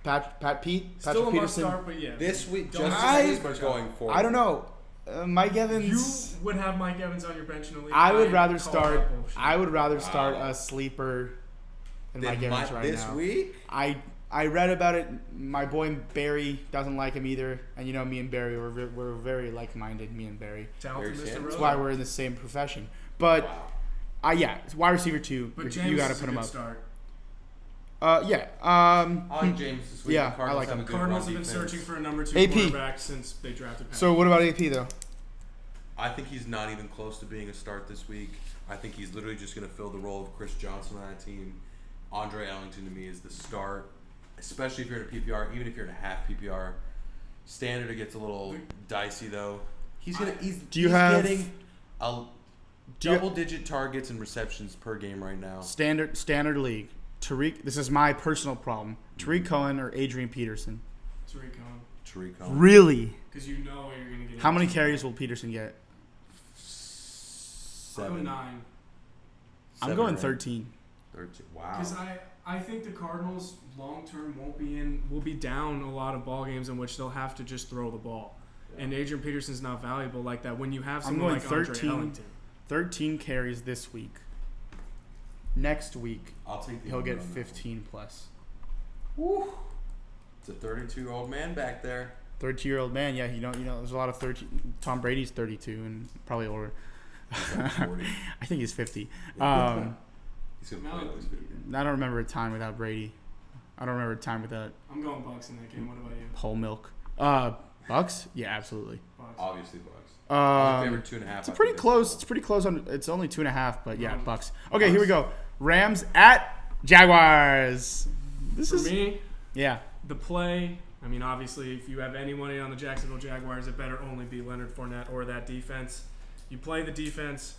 Patrick Still a must Peterson. start, but yeah. This week, Don't just I- as we're going forward. I don't know. Mike You Evans. would have Mike Evans on your bench in the league. I would I'd rather call start. that bullshit. I would rather start Wow. a sleeper than Then Mike Evans right this now. week. I read about it. My boy Barry doesn't like him either, and you know me and Barry we're very like-minded. Me and Barry. Talented Very Mr. sad. Rose. That's why we're in the same profession. But Wow. yeah, it's wide receiver 2. But you James got to is put a him good up. start. Yeah. I like James this week. Yeah, The Cardinals I like have him. a good Cardinals run have been defense. searching for a number 2 AP. quarterback since they drafted Patrick. So what about AP though? I think he's not even close to being a start this week. I think he's literally just going to fill the role of Chris Johnson on that team. Andre Ellington to me is the start, especially if you're in a PPR, even if you're in a half PPR. Standard it gets a little dicey though. He's Do you have- getting a Do you- double-digit targets and receptions per game right now. Standard league. Tariq. This is my personal problem. Tariq Cohen or Adrian Peterson. Tariq Cohen. Tariq Cohen. Because Really? you know you're going to get. How many carries will Peterson get? I'll go 7. 9. I'm 7 going or 13. 13. Wow. Because I think the Cardinals long term will be down a lot of ball games in which they'll have to just throw the ball. Yeah. And Adrian Peterson's not valuable like that when you have I'm someone going like Andre 13. Ellington. 13 carries this week. Next week, I'll take the he'll under get on that 15 plus. one. Woo. It's a 32-year-old man back there. 32-year-old man, yeah. You know, there's a lot of 13. Tom Brady's 32 and probably older. He's like 40. I think he's 50. He's going to play No. at least 50. I don't remember a time without Brady. I don't remember a time without I'm going Bucks in that game. What about you? whole milk. Bucks? Yeah, absolutely. Bucks. Obviously, Bucks. My favorite Um, 2.5. it's pretty close. It's pretty close. It's only 2.5, but yeah, Um, Bucks. Okay, here we go. Rams at Jaguars. This For is me, yeah. the play. I mean, obviously, if you have any money on the Jacksonville Jaguars, it better only be Leonard Fournette or that defense. You play the defense.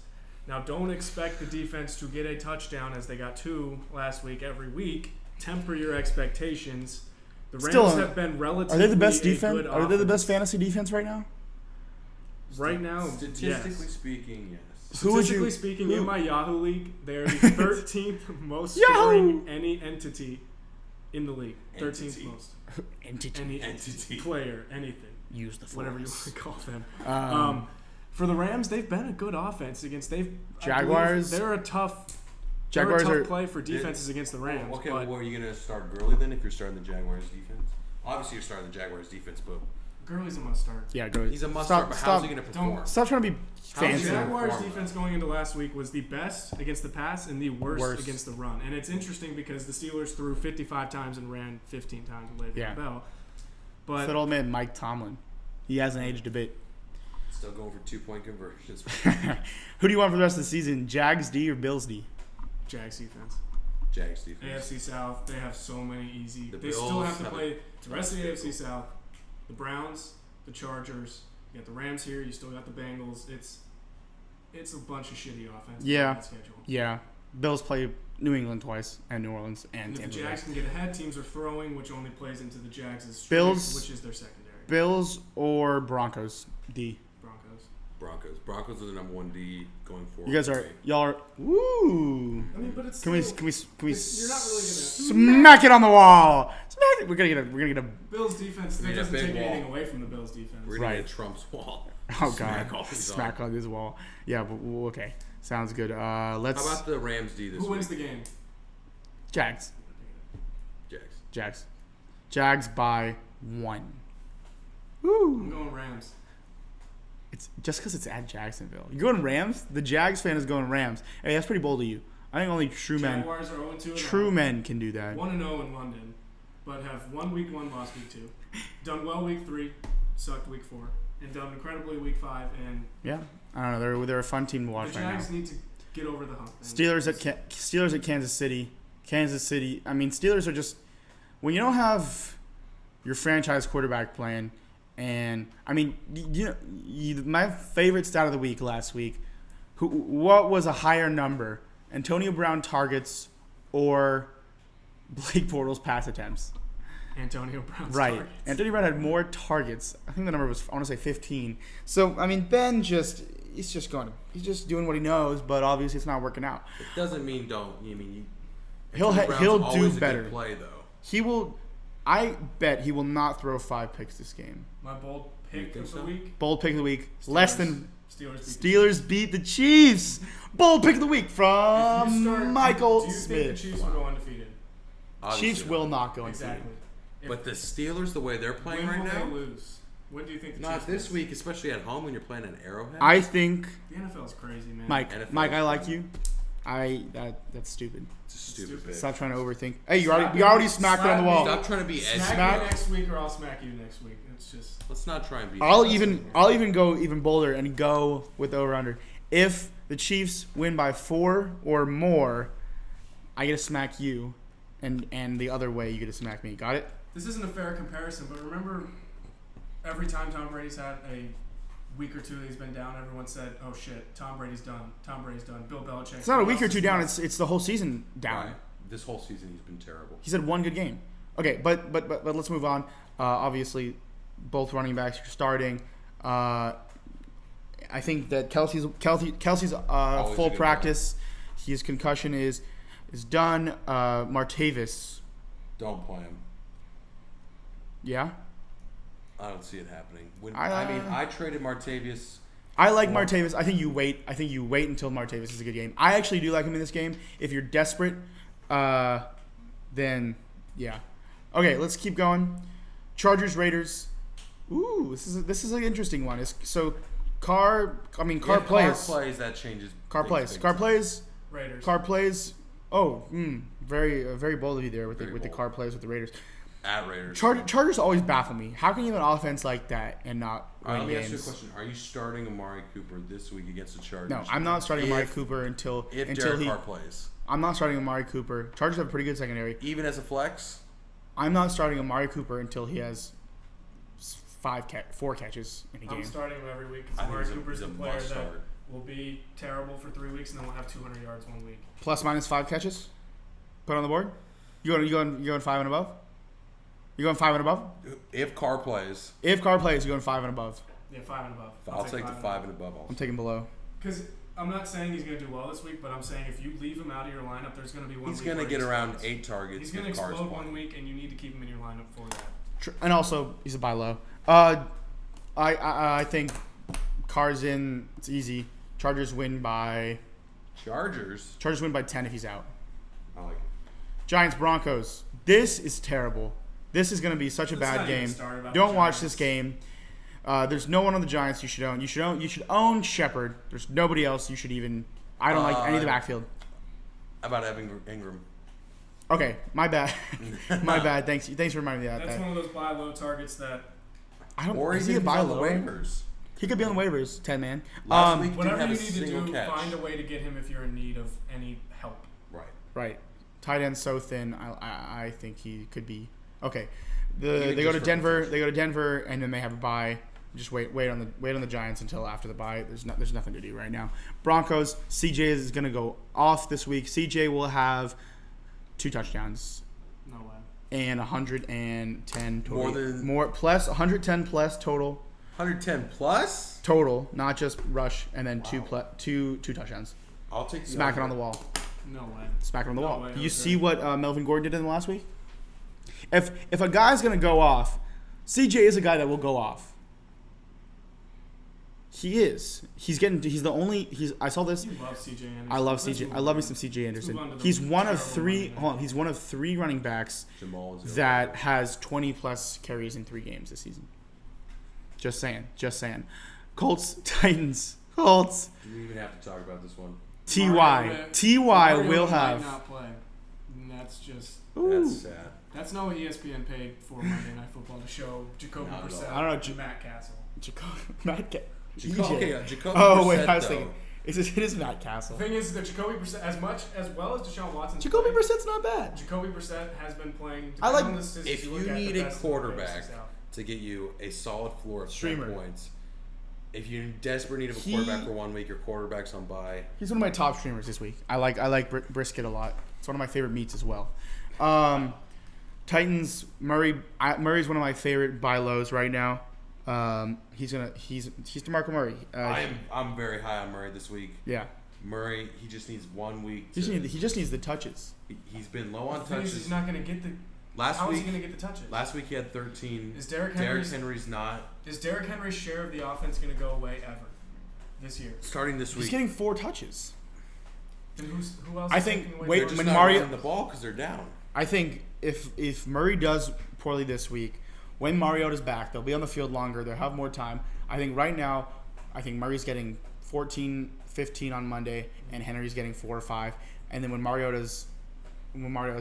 Now, don't expect the defense to get a touchdown as they got 2 last week every week. Temper your expectations. The Rams Still, have been relatively Are they the best a defense? good Are they the offense. best fantasy defense right now? Right now? Statistically yes. speaking, yes. Who would Statistically you- speaking, who- in my Yahoo league, they are the 13th most Yahoo! scoring any entity in the league. 13th Entity. most. Entity. Any Entity. player, anything. Use the Whatever you force. want to call them. For the Rams, they've been a good offense against I Jaguars- believe they're a tough. Jaguars they're a are. tough play for defenses against the Rams. Okay, but well, are you going to start Gurley then if you're starting the Jaguars defense? Obviously, you're starting the Jaguars defense, but Gurley's a must start. Yeah, go. he's a must stop, start. But stop, how's he going to perform? Stop trying to be How's The he fancy. gonna- Jaguars perform, defense though? going into last week was the best against the pass and the worst Worst. against the run. And it's interesting because the Steelers threw 55 times and ran 15 times with Le'Veon Yeah. Bell. It's But that old man Mike Tomlin. He hasn't aged a bit. Still going for 2-point conversions. Who do you want for the rest of the season? Jags D or Bills D? Jags defense. Jags defense. AFC South, they have so many easy. The They still Bills have to have play the rest of the schedule. AFC South. The Browns, the Chargers. You got the Rams here. You still got the Bengals. It's a bunch of shitty offense. Yeah. on that schedule. Yeah. Bills play New England twice and New Orleans And and if the Tampa Bay. Jags can get ahead, teams are throwing, which only plays into the Jags' strength, Bills- which is their secondary. Bills or Broncos D. Broncos. Broncos are the number 1 D going forward. You guys are y'all are woo. I mean, but it's Can we still, can we you're not really smack it on the wall? Smack it. We're gonna get a Bills defense. That need a doesn't big take anything wall. away from the Bills defense. We're going to Right. get Trump's wall. oh Smack god off his smack arm. on this wall. Yeah, but okay, sounds good. Let's How about the Rams D this Who wins week? the game? Jags Jags. Jags by 1. I'm Woo! going Rams. It's just because it's at Jacksonville. You're going Rams. The Jags fan is going Rams. Hey, that's pretty bold of you. I think only true men Jaguars are 0-2. true men can do that. 1-0 in London, but have won week 1, lost week 2. Done well week 3, sucked week 4, and done incredibly week 5. And Yeah, I don't know. They're a fun team to the watch right now. Jags need to get over the hump. And Steelers at Kansas City. Kansas City. I mean, Steelers are just when you don't have your franchise quarterback playing, and I mean, my favorite stat of the week last week. What was a higher number, Antonio Brown targets or Blake Bortles pass attempts? Antonio Brown's Right. targets. Antonio Brown had more targets. I think the number was, I want to say 15. So, I mean, Ben he's just doing what he knows, but obviously it's not working out. It doesn't mean don't. You mean He'll Brown's do always a better. good play though. He will. I bet he will not throw 5 picks this game. My bold pick think of the so? week. Bold pick of the week. Less than Steelers beat the Steelers beat the Chiefs. Bold pick of the week If you from start- Michael do you Smith. think the Chiefs will go undefeated? Obviously Chiefs not. will not go Exactly. If- But the Steelers, the way they're playing when right will now, they lose? When do you think the not Chiefs this lose? week, especially at home when you're playing an Arrowhead. I think The NFL is crazy, man. Mike. NFL Mike, I is like fine. you. That's stupid. It's a stupid Stupid. pick. Stop trying to overthink. Hey, you already smacked it on the wall. Stop trying to be Smack Smack- me next week, or I'll smack you next week. It's just Let's not try and be. I'll even go even bolder and go with the over under. If the Chiefs win by 4 or more, I get to smack you, and the other way you get to smack me. Got it? this isn't a fair comparison, but remember, every time Tom Brady's had a week or two that he's been down, everyone said, "Oh shit, Tom Brady's done. Tom Brady's done." Bill Belichick. It's not a week or lost two his down. mind. It's the whole season down. Right. This whole season he's been terrible. He's had one good game. Okay, but let's move on. Obviously, both running backs are starting. I think that Kelsey's Always a full good practice. His concussion is done. Martavis, Don't play him. yeah. I don't see it happening. I I traded Martavius. I like Martavis. I think you wait. Until Martavis is a good game. I actually do like him in this game. If you're desperate, then yeah. Okay, let's keep going. Chargers Raiders. Ooh, this is an interesting one. Carr plays. Carr plays, that changes. Carr things plays. big Carr time. plays. Raiders. Carr plays. Oh, very bold of you there with Very the bold. Carr plays with the Raiders. At Raiders. Chargers always baffle me. How can you have an offense like that and not Let win me ask you a games? question. Are you starting Amari Cooper this week against the Chargers? No, I'm not starting Amari If- Cooper until If until Derek he. Carr plays, I'm not starting Amari Cooper. Chargers have a pretty good secondary. even as a flex, I'm not starting Amari Cooper until he has 4 catches in a I'm game. starting him every week I because think Amari he's Cooper's a a player must that start. will be terrible for 3 weeks and then we'll have 200 yards 1 week. Plus minus 5 catches. Put on the board. You going 5 and above? You going 5 and above? if Carr plays, If Carr plays, you going 5 and above. Yeah, 5 and above. I'll take the 5 and above I'm also. taking below. Because I'm not saying he's going to do well this week, but I'm saying if you leave him out of your lineup, there's going to be one He's week going to where get he around explodes. 8 targets. He's going to if Carr's explode playing. 1 week, and you need to keep him in your lineup for that. And also, he's a buy low. I think Carr's in. It's easy. Chargers win by Chargers. 10 if he's out. I like it. Giants Broncos. This is terrible. This is going to be such a Let's bad not even game. start about Don't the watch Giants. this game. There's no one on the Giants you should own. You should own Shepard. There's nobody else you should even. I don't like any of the backfield. How about Evan Ingram? Okay, my bad. My bad. Thanks for reminding me of That's that. one of those buy low targets that I don't. Or Is even he a if he's buy on the low? waivers. He could be on the waivers. 10 man. Last week, he didn't whatever have you a need to single do, catch. find a way to get him if you're in need of any help. Right. Right. Tight end so thin. I think he could be okay. Even They go just to for Denver. position. They go to Denver, and then they have a bye. Just wait on the Giants until after the bye. There's nothing to do right now. Broncos. CJ is going to go off this week. CJ will have 2 touchdowns No way. and 110 total. More than- 110 plus total. 110 plus? Total, not just rush, and then Wow. two touchdowns. I'll take the Smack it on under. the wall. No way. Smack it on the No wall. way, You okay. see what Melvin Gordon did in the last week? If a guy's gonna go off, CJ is a guy that will go off. He is. He's the only. I saw this. You love CJ Anderson. I love Let's CJ. move I love me on. some CJ Anderson. move on to the He's one of terrible 3. Monday night Hold on. He's one of 3 running backs Jamal is the that other. has 20 plus carries in 3 games this season. Just saying. Colts, Titans, Colts. Do we even have to talk about this one? Ty Mario will might have. not play. And that's just. Ooh. That's sad. That's not what ESPN paid for Monday Night Football to show Jacoby Not at all. Brissett I don't know, and Matt Castle. Matt Jacoby Oh wait, Brissett, I was though. thinking. It is Matt Castle. The thing is that Jacoby Brissett, as well as Deshaun Watson, Jacoby Brissett's not bad. Jacoby Brissett has been playing. I like- on the statistics If look you at, the need a best in the quarterback AFC South. to get you a solid floor of 10 Streamer. points, if you're in desperate need of a He- quarterback for 1 week, your quarterback's on bye. He's one of my top streamers this week. I like Brisket a lot. It's one of my favorite meats as well. Titans, Murray. Murray's one of my favorite buy lows right now. He's DeMarco Murray. I'm very high on Murray this week. Yeah. Murray, he just needs 1 week. He just needs the touches. He's been low on The thing is, touches. he's not going to get the. How is he going to get the touches? Last week he had 13. Is Derrick Henry's not. Is Derrick Henry's share of the offense going to go away ever this year? Starting this week. He's getting 4 touches. Then who else? I is think. taking away Wait, They're just when not Mario. running the ball because they're down. I think if Murray does poorly this week, when Mariota's back, they'll be on the field longer. They'll have more time. I think right now, Murray's getting 14, 15 on Monday, and Henry's getting 4 or 5. And then when Mariota's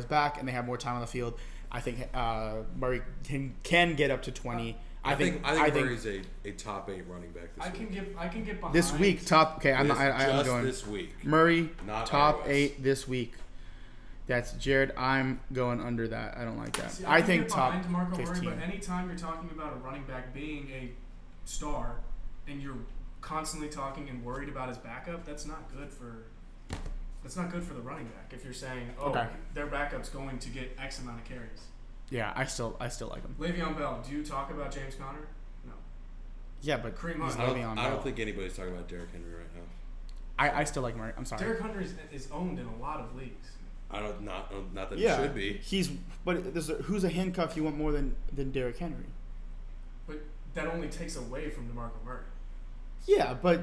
back and they have more time on the field, I think Murray can get up to 20. I think Murray's a top 8 running back this week. I can get behind this week top. Okay, I'm just going this week. Murray Not top iOS. 8 this week. That's Jared. I'm going under that. I don't like that. See, I can think get top behind DeMarco 15. Murray, but anytime you're talking about a running back being a star and you're constantly talking and worried about his backup, that's not good for the running back. If you're saying, Okay. their backup's going to get X amount of carries. Yeah, I still like him. Le'Veon Bell, do you talk about James Conner? No. Yeah, but Kareem he's Hunt. Le'Veon I Bell. don't think anybody's talking about Derrick Henry right now. I still like Murray. I'm sorry. Derrick Hunter is owned in a lot of leagues. Not that Yeah, it should be. Who's a handcuff you want more than Derrick Henry? But that only takes away from DeMarco Murray. Yeah, but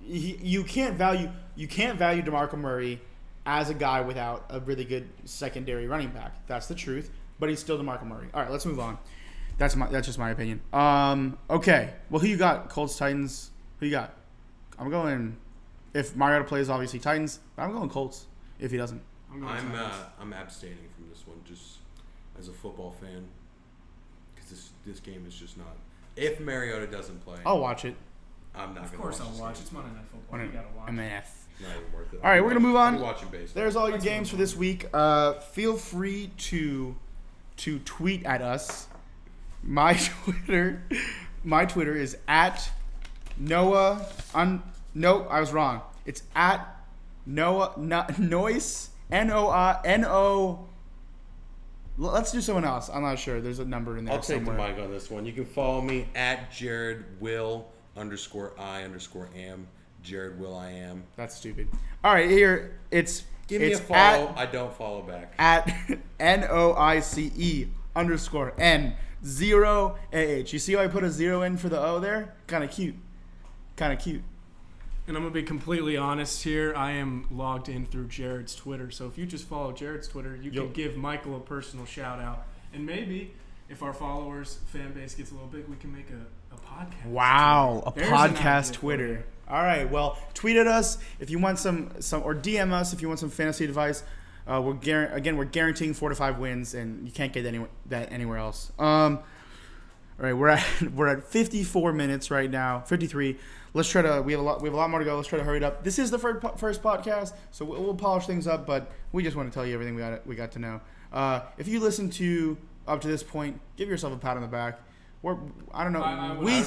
you can't value DeMarco Murray as a guy without a really good secondary running back. That's the truth. But he's still DeMarco Murray. All right, let's move on. That's just my opinion. Okay. Well, who you got? Colts, Titans. Who you got? I'm going. If Mariota plays, obviously Titans. I'm going Colts. If he doesn't, I'm abstaining from this one just as a football fan because this game is just not. If Mariota doesn't play, I'll watch it. I'm not. Of gonna course watch I'll this watch. game. It's Monday Night Football. You gotta watch. MNF. It's not even worth it. All right, we're gonna move on. I'll be watching baseball. There's all your Let's games move for on. this week. Feel free to tweet at us. My Twitter is at Noah. No, I was wrong. It's at Noah Noise NO. Let's do someone else. I'm not sure. There's a number in there I'll take somewhere. the mic on this one. You can follow me at JaredWill_I_am. Jared Will I am. That's stupid. All right, here it's Give me a it's follow. I don't follow back. at NOICE_N0AH. You see how I put a 0 in for the O there? Kind of cute. And I'm going to be completely honest here. I am logged in through Jared's Twitter. So if you just follow Jared's Twitter, you can give Michael a personal shout out. And maybe if our followers, fan base gets a little big, we can make a podcast. Wow, a There's an podcast idea for Twitter. you. All right, well, tweet at us if you want some or DM us if you want some fantasy advice. We're guaranteeing 4 to 5 wins, and you can't get that anywhere else. All right, we're at 54 minutes right now, 53. Let's try to. We have a lot more to go. Let's try to hurry it up. This is the first podcast, so we'll polish things up. But we just want to tell you everything we got to know. If you listen to up to this point, give yourself a pat on the back. I don't know. I would have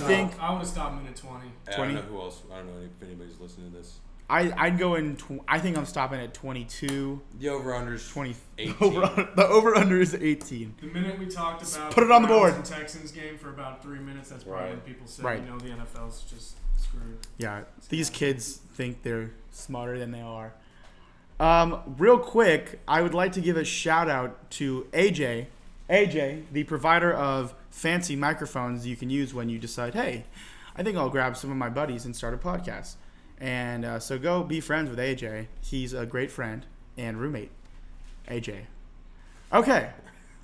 stopped minute 20. I don't know who else. I don't know if anybody's listening to this. I'd go in. I think I'm stopping at 22. The over/under is 20. 18. The over/under is 18. The minute we talked about Put it on the board. Browns and Texans game for about 3 minutes, that's probably when people said, Right. the NFL's just screwed. Yeah, these kids think they're smarter than they are. Real quick, I would like to give a shout out to AJ, the provider of fancy microphones you can use when you decide, hey, I think I'll grab some of my buddies and start a podcast. And so go be friends with AJ. He's a great friend and roommate. AJ. Okay,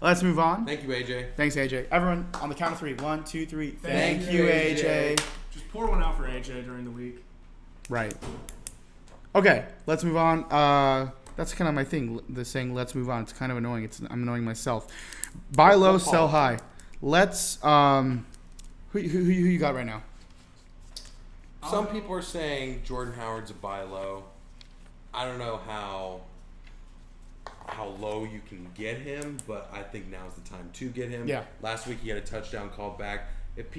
let's move on. Thank you, AJ. Thanks, AJ. Everyone, on the count of 3. 1, 2, 3. Thank Thank you, you, AJ. Just pour one out for AJ during the week. Right. Okay, let's move on. That's kind of my thing, the saying let's move on. It's kind of annoying. I'm annoying myself. Buy low, sell high. Let's who you got right now? Some people are saying Jordan Howard's a buy low. I don't know how low you can get him, but I think now's the time to get him. Yeah. Last week he had a touchdown called back. If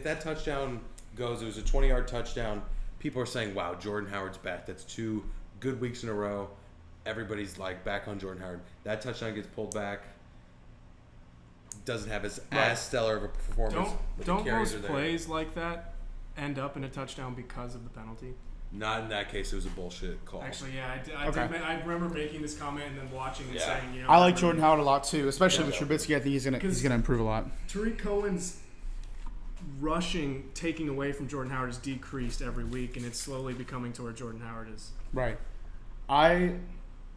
that touchdown goes, it was a 20-yard touchdown. People are saying, wow, Jordan Howard's back. That's 2 good weeks in a row. Everybody's like back on Jordan Howard. That touchdown gets pulled back. doesn't have as Right. stellar of a performance. but the Don't carries most are there. plays like that end up in a touchdown because of the penalty? Not in that case. It was a bullshit call. Actually, yeah, Okay. I remember making this comment and then watching and Yeah. saying, you know, I like Jordan Howard a lot too, especially Yeah. with Trubisky. I think he's gonna improve a lot. Tariq Cohen's rushing, taking away from Jordan Howard has decreased every week, and it's slowly becoming to where Jordan Howard is. Right. I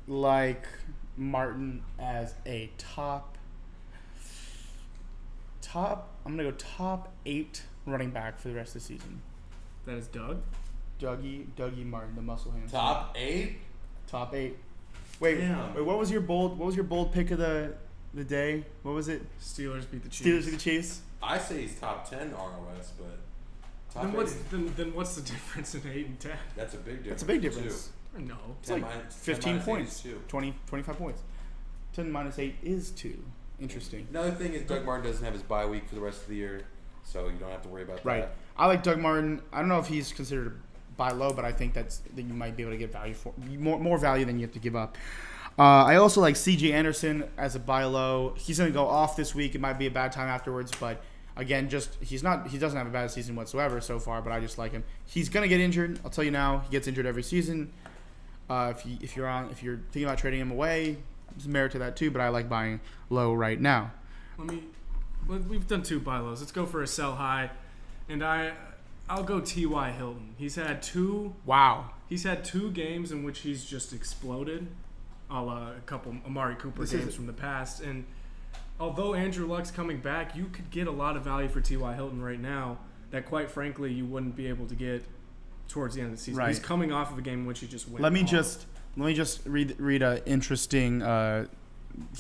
like Martin as a top. I'm gonna go top 8 running back for the rest of the season. That is Doug. Dougie Martin, the muscle hands. Top 8. Top 8. Wait, Damn. what was your bold pick of the day? What was it? Steelers beat the Chiefs. Steelers to the Chiefs. I say he's top 10 ROS, but top Then 8. then what's the difference in 8 and 10? That's a big difference. That's a big difference. No. It's like 15 points. 25 points. 10 minus 8 is 2. Interesting. Another thing is Doug Martin doesn't have his bye week for the rest of the year, so you don't have to worry about Right. that. I like Doug Martin. I don't know if he's considered a buy low, but I think that you might be able to get value for more value than you have to give up. I also like C.J. Anderson as a buy low. He's going to go off this week. It might be a bad time afterwards, but again, he doesn't have a bad season whatsoever so far. But I just like him. He's going to get injured. I'll tell you now. He gets injured every season. If you're thinking about trading him away, there's merit to that too. But I like buying low right now. We've done 2 buy lows. Let's go for a sell high, and I'll go T.Y. Hilton. He's had 2 games in which he's just exploded, a la a couple Amari Cooper games from the past. And although Andrew Luck's coming back, you could get a lot of value for T.Y. Hilton right now that, quite frankly, you wouldn't be able to get towards the end of the season. Right. He's coming off of a game in which he just went Let me off. just read a interesting.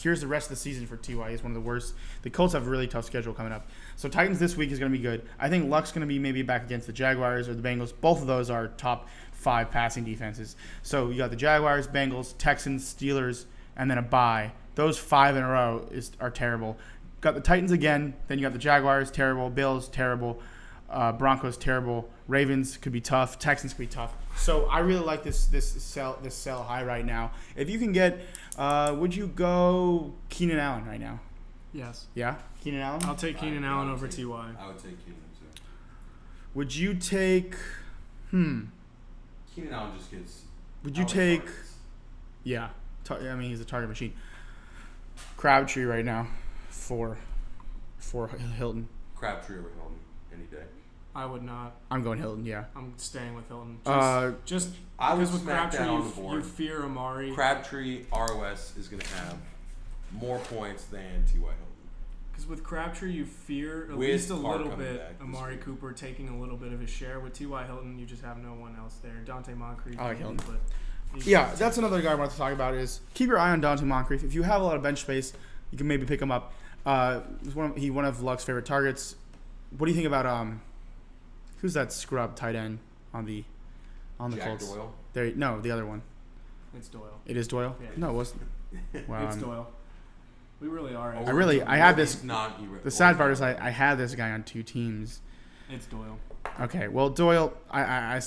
Here's the rest of the season for Ty. He's one of the worst. The Colts have a really tough schedule coming up. So Titans this week is going to be good. I think Luck's going to be maybe back against the Jaguars or the Bengals. Both of those are top 5 passing defenses. So you got the Jaguars, Bengals, Texans, Steelers, and then a bye. Those 5 in a row are terrible. Got the Titans again. Then you got the Jaguars, terrible. Bills, terrible. Broncos, terrible. Ravens could be tough. Texans could be tough. So I really like this sell high right now. If you can get, would you go Keenan Allen right now? Yes. Yeah, Keenan Allen. I'll take Keenan Allen over T.Y. I would take Keenan too. Would you take? Keenan Allen just gets. Would you Allen take? targets. Yeah, I mean he's a target machine. Crabtree right now, for Hilton. Crabtree over Hilton any day. I would not. I'm going Hilton. Yeah. I'm staying with Hilton. Just I would because with smack that Crabtree, on the board. you fear Amari. Crabtree ROS is going to have more points than T.Y. Hilton. Because with Crabtree, you fear at With least a Carr little coming bit back this Amari week. Cooper taking a little bit of his share. With T.Y. Hilton, you just have no one else there. Dante Moncrief. I like maybe, Hilton. but Yeah, that's another guy I want to talk about. Is keep your eye on Dante Moncrief. If you have a lot of bench space, you can maybe pick him up. He's one of Luck's favorite targets. What do you think about who's that scrub tight end on the Jack Colts? Doyle. No, the other one. It's Doyle. It is Doyle. Yeah. No, it wasn't. Wow, It's Doyle. We really are. I had this. He's not The sad part is I had this guy on 2 teams. It's Doyle. Okay, well Doyle, I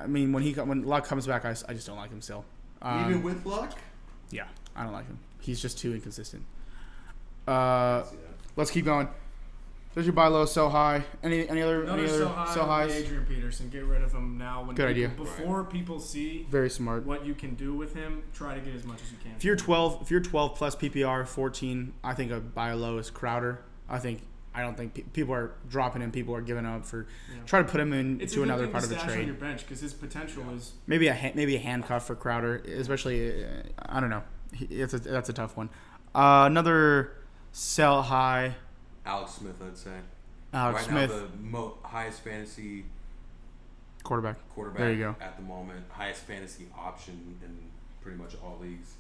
mean when Luck comes back, I just don't like him still. Even with Luck? Yeah, I don't like him. He's just too inconsistent. I see that. Let's keep going. There's your buy low, sell high. Any other sell highs? Adrian Peterson. Get rid of him now. Good idea. Before people see Very smart. what you can do with him, try to get as much as you can. If you're 12 plus PPR 14, I think a buy low is Crowder. I don't think people are dropping him. People are giving up for try to put him into another part of the on trade. your bench because his potential is Maybe a handcuff for Crowder, especially. I don't know. That's a tough one. Another sell high. Alex Smith, I'd say. Alex right Smith, now, the highest fantasy quarterback. quarterback There you go. at the moment. Highest fantasy option in pretty much all leagues.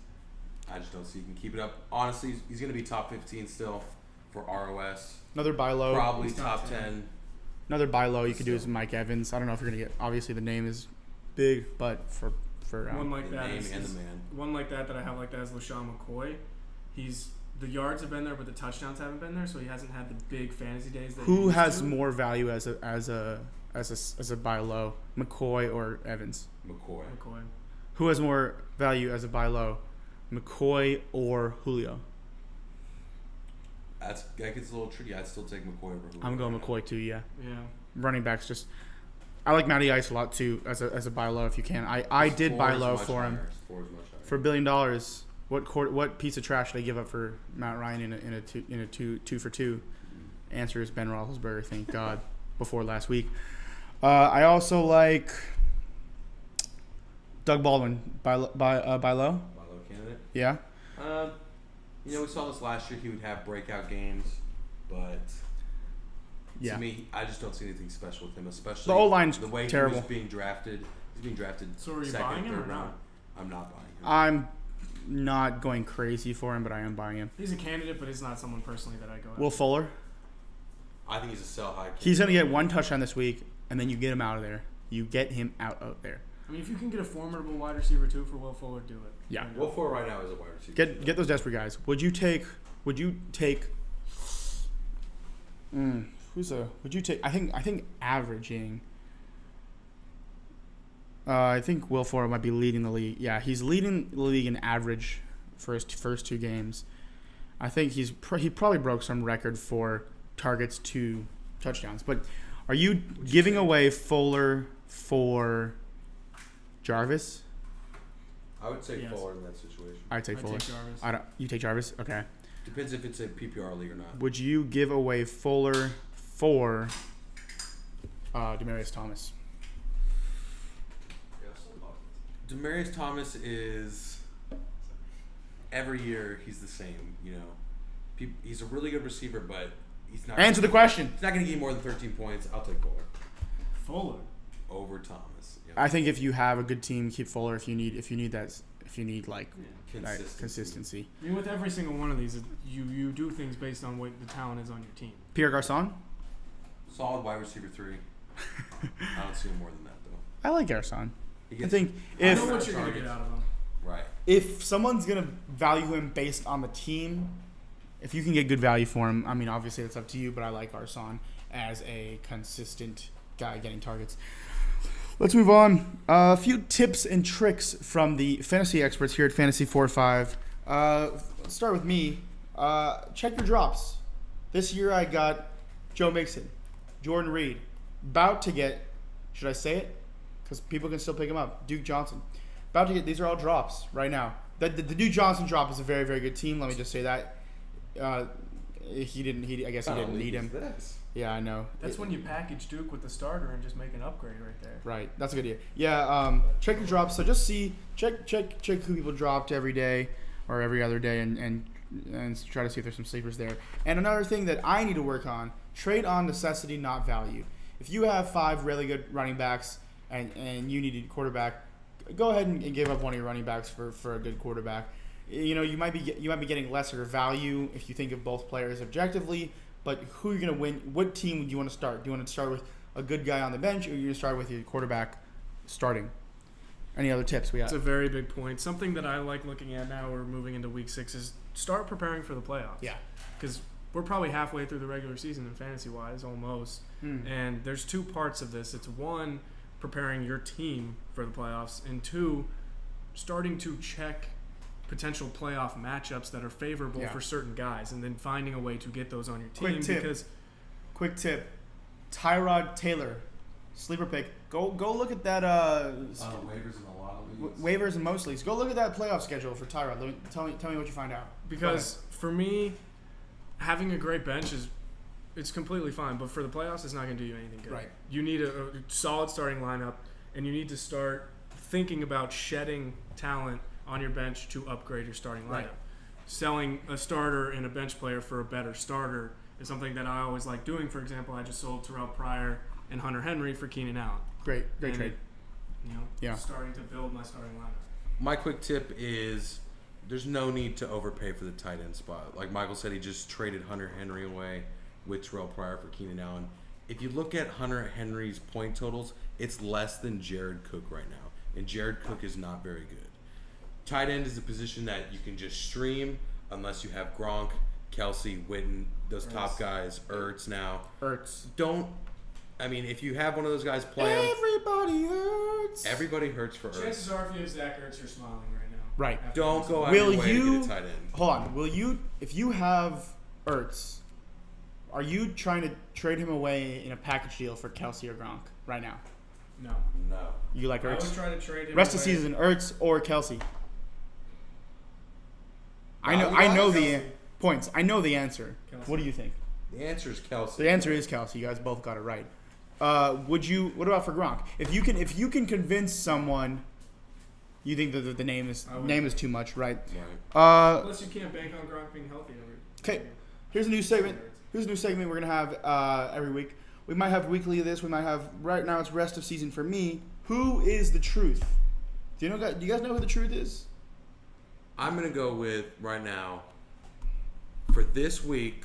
I just don't see he can keep it up. Honestly, he's going to be top 15 still for ROS. Another buy low. Probably He's top top 10. Another buy low you could do is Mike Evans. I don't know if you're gonna get. Obviously, the name is big, but for one like The that. name Is and the man. one like that I have like that is LaShawn McCoy. The yards have been there, but the touchdowns haven't been there, so he hasn't had the big fantasy days. That he who used has to. more value as a buy low, McCoy or Evans? McCoy. McCoy. Who has more value as a buy low, McCoy or Julio? that gets a little tricky. I'd still take McCoy over Julio. I'm going McCoy too. Yeah. Yeah. Running backs just. I like Matty Ice a lot too as a buy low if you can. I did buy low for him for $1 billion. What piece of trash did they give up for Matt Ryan in a two for two? Answer is Ben Roethlisberger. Thank God. Before last week, I also like Doug Baldwin buy low. Buy low candidate. Yeah. We saw this last year. He would have breakout games, but yeah. to me, I just don't see anything special with him. Especially the O-line's the way terrible. he was being drafted. He's being drafted. So are you second, buying him third or not? round. I'm not buying him. I'm not going crazy for him, but I am buying him. He's a candidate, but he's not someone personally that I go after. Will Fuller. I think he's a sell high. He's going to get one touchdown this week, and then you get him out of there. You get him out of there. I mean, if you can get a formidable wide receiver too for Will Fuller, do it. Yeah. Will Fuller right now is a wide receiver. Get those desperate guys. Would you take? Would you take? I think averaging. I think Will Fuller might be leading the league. Yeah, he's leading the league in average for his first two games. I think he probably broke some record for targets to touchdowns. But are you giving away Fuller for Jarvis? I would say Yes. Fuller in that situation. I'd take Fuller. Take Jarvis. You take Jarvis? Okay. Depends if it's a PPR league or not. Would you give away Fuller for Demaryius Thomas? Demaryius Thomas is every year he's the same. He's a really good receiver, but he's not. Answer the question. He's not going to give you more than 13 points. I'll take Fuller Fuller. over Thomas. Yeah. I think if you have a good team, keep Fuller. If you need like that consistency. I mean, with every single one of these, you do things based on what the talent is on your team. Pierre Garçon. Solid wide receiver 3. I don't see him more than that though. I like Garçon. He I gets think I know what you're gonna targets. get out of him. Right. if someone's gonna value him based on the team, if you can get good value for him, I mean, obviously that's up to you. But I like Garçon as a consistent guy getting targets. Let's move on. A few tips and tricks from the fantasy experts here at Fantasy45. Let's start with me. Check your drops. This year I got Joe Mixon, Jordan Reed, about to get, should I say it? Because people can still pick him up. Duke Johnson. About to get, these are all drops right now. The Duke Johnson drop is a very, very good team. Let me just say that. I guess he didn't need him. Yeah, I know. That's when you package Duke with the starter and just make an upgrade right there. Right, that's a good idea. Yeah, check your drops. So just check who people dropped every day or every other day, and try to see if there's some sleepers there. And another thing that I need to work on: trade on necessity, not value. If you have 5 really good running backs and you need a quarterback, go ahead and give up one of your running backs for a good quarterback. You know, you might be getting lesser value if you think of both players objectively. But who you're going to win? What team do you want to start? Do you want to start with a good guy on the bench, or are you going to start with your quarterback starting? Any other tips we got? It's a very big point. Something that I like looking at now, we're moving into week 6, is start preparing for the playoffs. Yeah. Because we're probably halfway through the regular season in fantasy-wise, almost. And there's 2 parts of this. It's 1, preparing your team for the playoffs, and 2, starting to check potential playoff matchups that are favorable for certain guys, and then finding a way to get those on your team. Quick tip. Tyrod Taylor, sleeper pick. Go look at that Waivers in a lot of leagues. waivers and most leagues. Go look at that playoff schedule for Tyrod. Tell me what you find out. Because for me, having a great bench it's completely fine, but for the playoffs, it's not going to do you anything good. Right. You need a solid starting lineup, and you need to start thinking about shedding talent on your bench to upgrade your starting lineup. Right. Selling a starter and a bench player for a better starter is something that I always like doing. For example, I just sold Terrell Pryor and Hunter Henry for Keenan Allen. Great trade. Starting to build my starting lineup. My quick tip is there's no need to overpay for the tight end spot. Like Michael said, he just traded Hunter Henry away with Terrell Pryor for Keenan Allen. If you look at Hunter Henry's point totals, it's less than Jared Cook right now. And Jared Cook is not very good. Tight end is a position that you can just stream unless you have Gronk, Kelsey, Witten, those top guys, Ertz now. If you have one of those guys play him, everybody hurts for Ertz. Chances are, if you have Zach Ertz, you're smiling right now. Right. Don't go out of your way to get a tight end. Hold on. Will you, if you have Ertz, are you trying to trade him away in a package deal for Kelsey or Gronk right now? No. No. You like I would Ertz? try to trade him Rest of away. the season, Ertz or Kelsey? I know Kelsey. the points. I know the answer. Kelsey. What do you think? The answer is Kelsey. The answer is Kelsey. You guys both got it right. Would you? What about for Gronk? If you can convince someone, you think that the name is too much, right? Right. Unless you can't bank on Gronk being healthy every. Okay. Here's a new segment. Here's a new segment we're gonna have every week. We might have weekly of this. We might have right now. It's rest of season for me. Who is the truth? Do you guys know who the truth is? I'm gonna go with right now. For this week,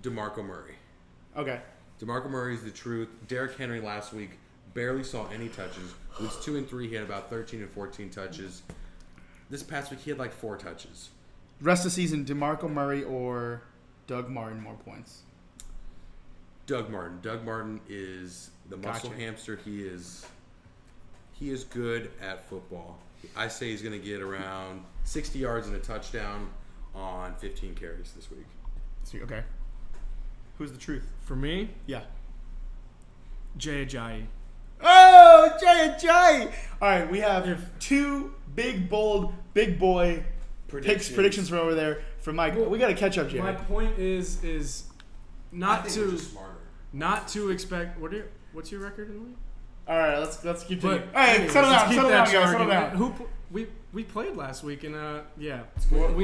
DeMarco Murray. Okay. DeMarco Murray is the truth. Derrick Henry last week barely saw any touches. Weeks 2 and 3, he had about 13 and 14 touches. This past week, he had like 4 touches. Rest of season, DeMarco Murray or Doug Martin more points? Doug Martin. Doug Martin is the muscle Gotcha. hamster. He is good at football. I say he's going to get around 60 yards and a touchdown on 15 carries this week. Okay. Who's the truth? For me, Yeah. Jay Ajayi. Oh, Jay! All right, we have two big, bold, big boy predictions from over there from Mike. We got to catch up, Jay. My point is I not think we're to just smarter. not to expect. What's your record in the league? All right, let's keep But doing. Hey, anyways, settle let's down, keep settle that down, guys, settle argument. down. We played last week, and we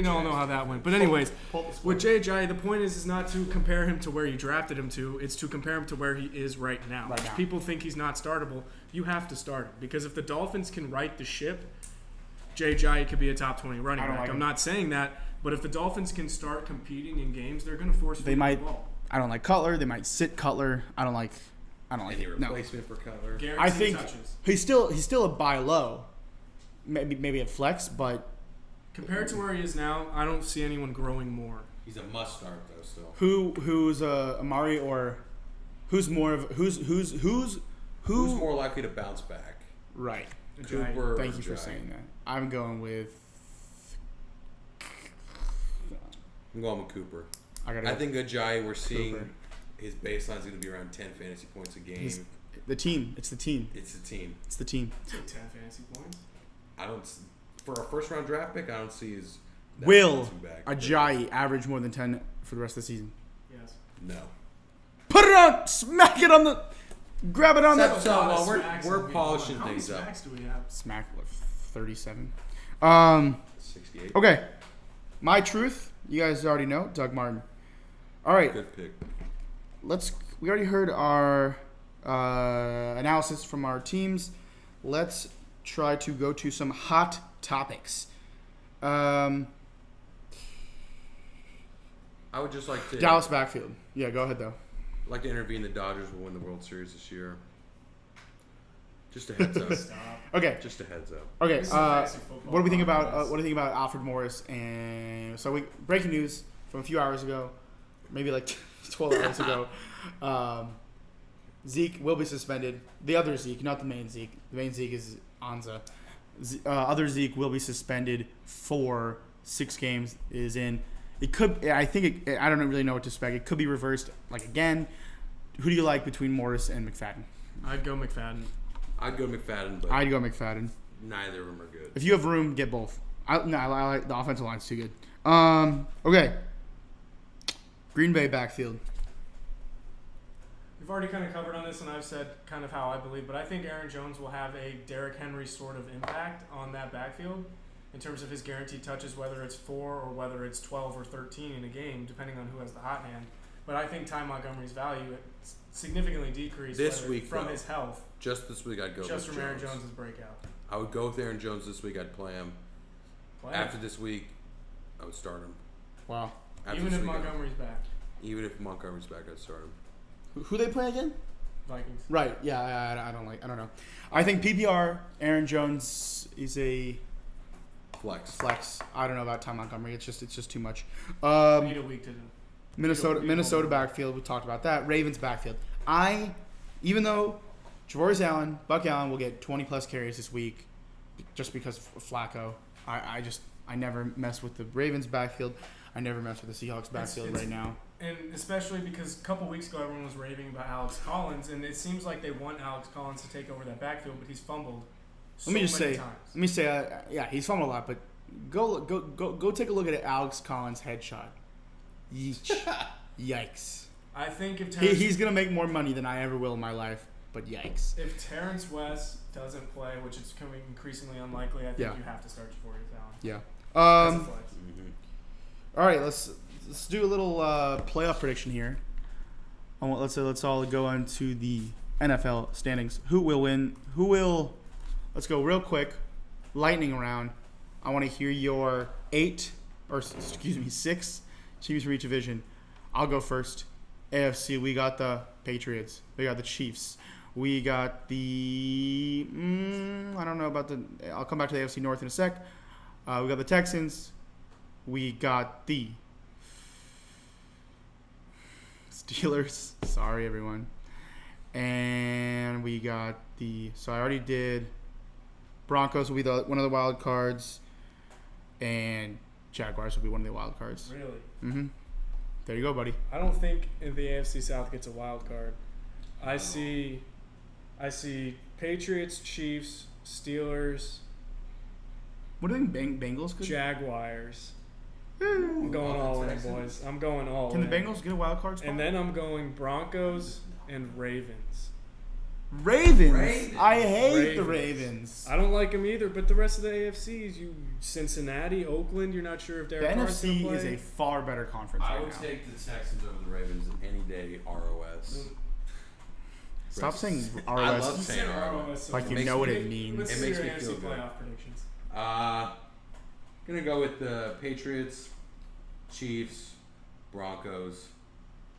all know how that went. But anyways, Pull the score. with Jay Ajayi, the point is not to compare him to where you drafted him to. It's to compare him to where he is right now. Right If now. people think he's not startable, you have to start him because if the Dolphins can right the ship, Jay Ajayi could be a top 20 running I don't back. like I'm him. not saying that, but if the Dolphins can start competing in games, they're going to force They feed might. the ball. I don't like Cutler. They might sit Cutler. I don't like Any it. No. replacement for Cutler? Guaranteed I think touches. he's still a buy low. Maybe a flex, but Compared to where he is now, I don't see anyone growing more. He's a must start though. Still. who's Amari or who's more of who's more likely to bounce back? right? Ajayi. Cooper. or Thank you for Ajayi? saying that. I'm going with. I'm going with Cooper. I I think Ajayi, we're seeing Cooper. his baseline is going to be around 10 fantasy points a game. He's the team. It's the team. It's a team. It's the team. Take 10 fantasy points. I don't for a first round draft pick. I don't see his that Will bouncing back. Ajayi average more than 10 for the rest of the season? Yes. No. Put it on. Smack it on the. Grab it on Except the. so, How well, many smacks we're have we polishing won? How many things up. smacks do we have? Smack what, 37. 68. Okay. My truth. You guys already know. Doug Martin. All right. Good pick. We already heard our analysis from our teams. Let's try to go to some hot topics. I would just like to Dallas backfield. Yeah, go ahead though. intervene. The Dodgers will win the World Series this year. Just a heads up. Stop. Okay. Just a heads up. Okay. This is fantasy football What do we think about podcast. what do you think about Alfred Morris? And so breaking news from a few hours ago, maybe like 12 hours ago. Zeke will be suspended. The other Zeke, not the main Zeke. The main Zeke is Anza. Other Zeke will be suspended for 6 games. Is in. It could. I think. I don't really know what to expect. It could be reversed. Like again. Who do you like between Morris and McFadden? I'd go McFadden. I'd go McFadden, but I'd go McFadden. neither of them are good. If you have room, get both. I like the offensive line's too good. Okay. Green Bay backfield. We've already kind of covered on this, and I've said kind of how I believe, but I think Aaron Jones will have a Derrick Henry sort of impact on that backfield in terms of his guaranteed touches, whether it's 4 or whether it's 12 or 13 in a game, depending on who has the hot hand. But I think Ty Montgomery's value significantly decreased This whether week, from though, his health, Just this week, I'd go just with from Aaron Jones. Jones' breakout. I would go with Aaron Jones this week. I'd play him. Play After this week, I would start him. Wow. After even this if week, Montgomery's back. Even if Montgomery's back, I'd start him. Who they play again? Vikings. Right. Yeah. I don't know. I think PPR. Aaron Jones is a flex. I don't know about Ty Montgomery. It's just too much. We need a week to do. Minnesota backfield. We talked about that. Ravens backfield. Even though Javorius Allen, Buck Allen will get 20 plus carries this week, just because of Flacco. I never mess with the Ravens backfield. I never mess with the Seahawks backfield It's- right now. And especially because a couple weeks ago everyone was raving about Alex Collins, and it seems like they want Alex Collins to take over that backfield, but he's fumbled so Let me just many say, times. yeah, he's fumbled a lot, but go take a look at Alex Collins' headshot. Yeesh. Yikes. I think if Terrence, He's gonna make more money than I ever will in my life, but yikes. if Terrence West doesn't play, which is becoming increasingly unlikely, I think Yeah. you have to start Javorius Allen. Yeah. As a flex. All right, let's do a little playoff prediction here. Let's all go on to the NFL standings. Who will win? Let's go real quick. Lightning round. I want to hear your 6 teams from each division. I'll go first. AFC, we got the Patriots. We got the Chiefs. We got the I don't know about the. I'll come back to the AFC North in a sec. We got the Texans. We got the Steelers. Sorry, everyone. And we got the. So I already did. Broncos will be one of the wild cards, and Jaguars will be one of the wild cards. Really? Mm-hmm. There you go, buddy. I don't think if the AFC South gets a wild card. I see Patriots, Chiefs, Steelers, What do you think Bengals could? Jaguars. I'm going all in, boys. I'm going all Can in. the Bengals get a wild card spot? And then I'm going Broncos and Ravens. Ravens. I hate the Ravens. I don't like them either, but the rest of the AFCs, Cincinnati, Oakland, you're not sure if The Derek Carr's going to NFC play. is a far better conference I right would now. take the Texans over the Ravens any day. ROS. Stop saying ROS I love saying ROS. so like much. you makes know what me- it means. Let's It see makes your me NFC feel good. playoff predictions. Gonna go with the Patriots, Chiefs, Broncos,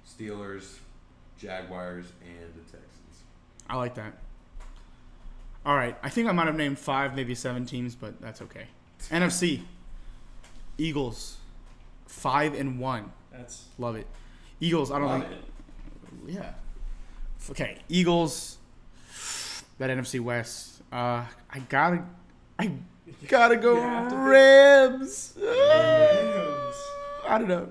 Steelers, Jaguars, and the Texans. I like that. All right. I think I might have named 5, maybe 7 teams, but that's okay. NFC. Eagles. 5-1. That's Love it. Eagles. I don't Love think. it. Yeah. Okay. Eagles. That NFC West. I gotta go You have to pick- Rams. Rams. I don't know.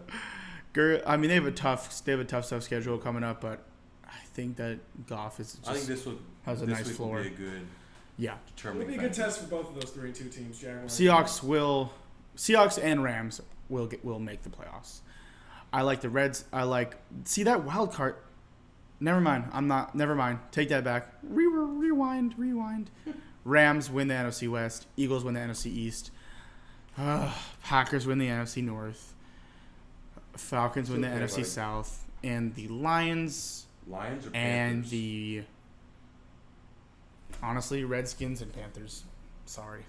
I mean, they have a tough schedule coming up, but I think that Goff is I think just this has a this nice week floor. will be a good Yeah. It'll determining be a good factor. test for both of those 3-2 teams, Jaguars. Seahawks and Rams will make the playoffs. I like the Reds. See that wild card. Never mind. Take that back. Rewind. Rams win the NFC West. Eagles win the NFC East. Packers win the NFC North. Falcons win the Okay, NFC buddy. South. And the Lions Lions or and Panthers? the honestly Redskins and Panthers. Sorry.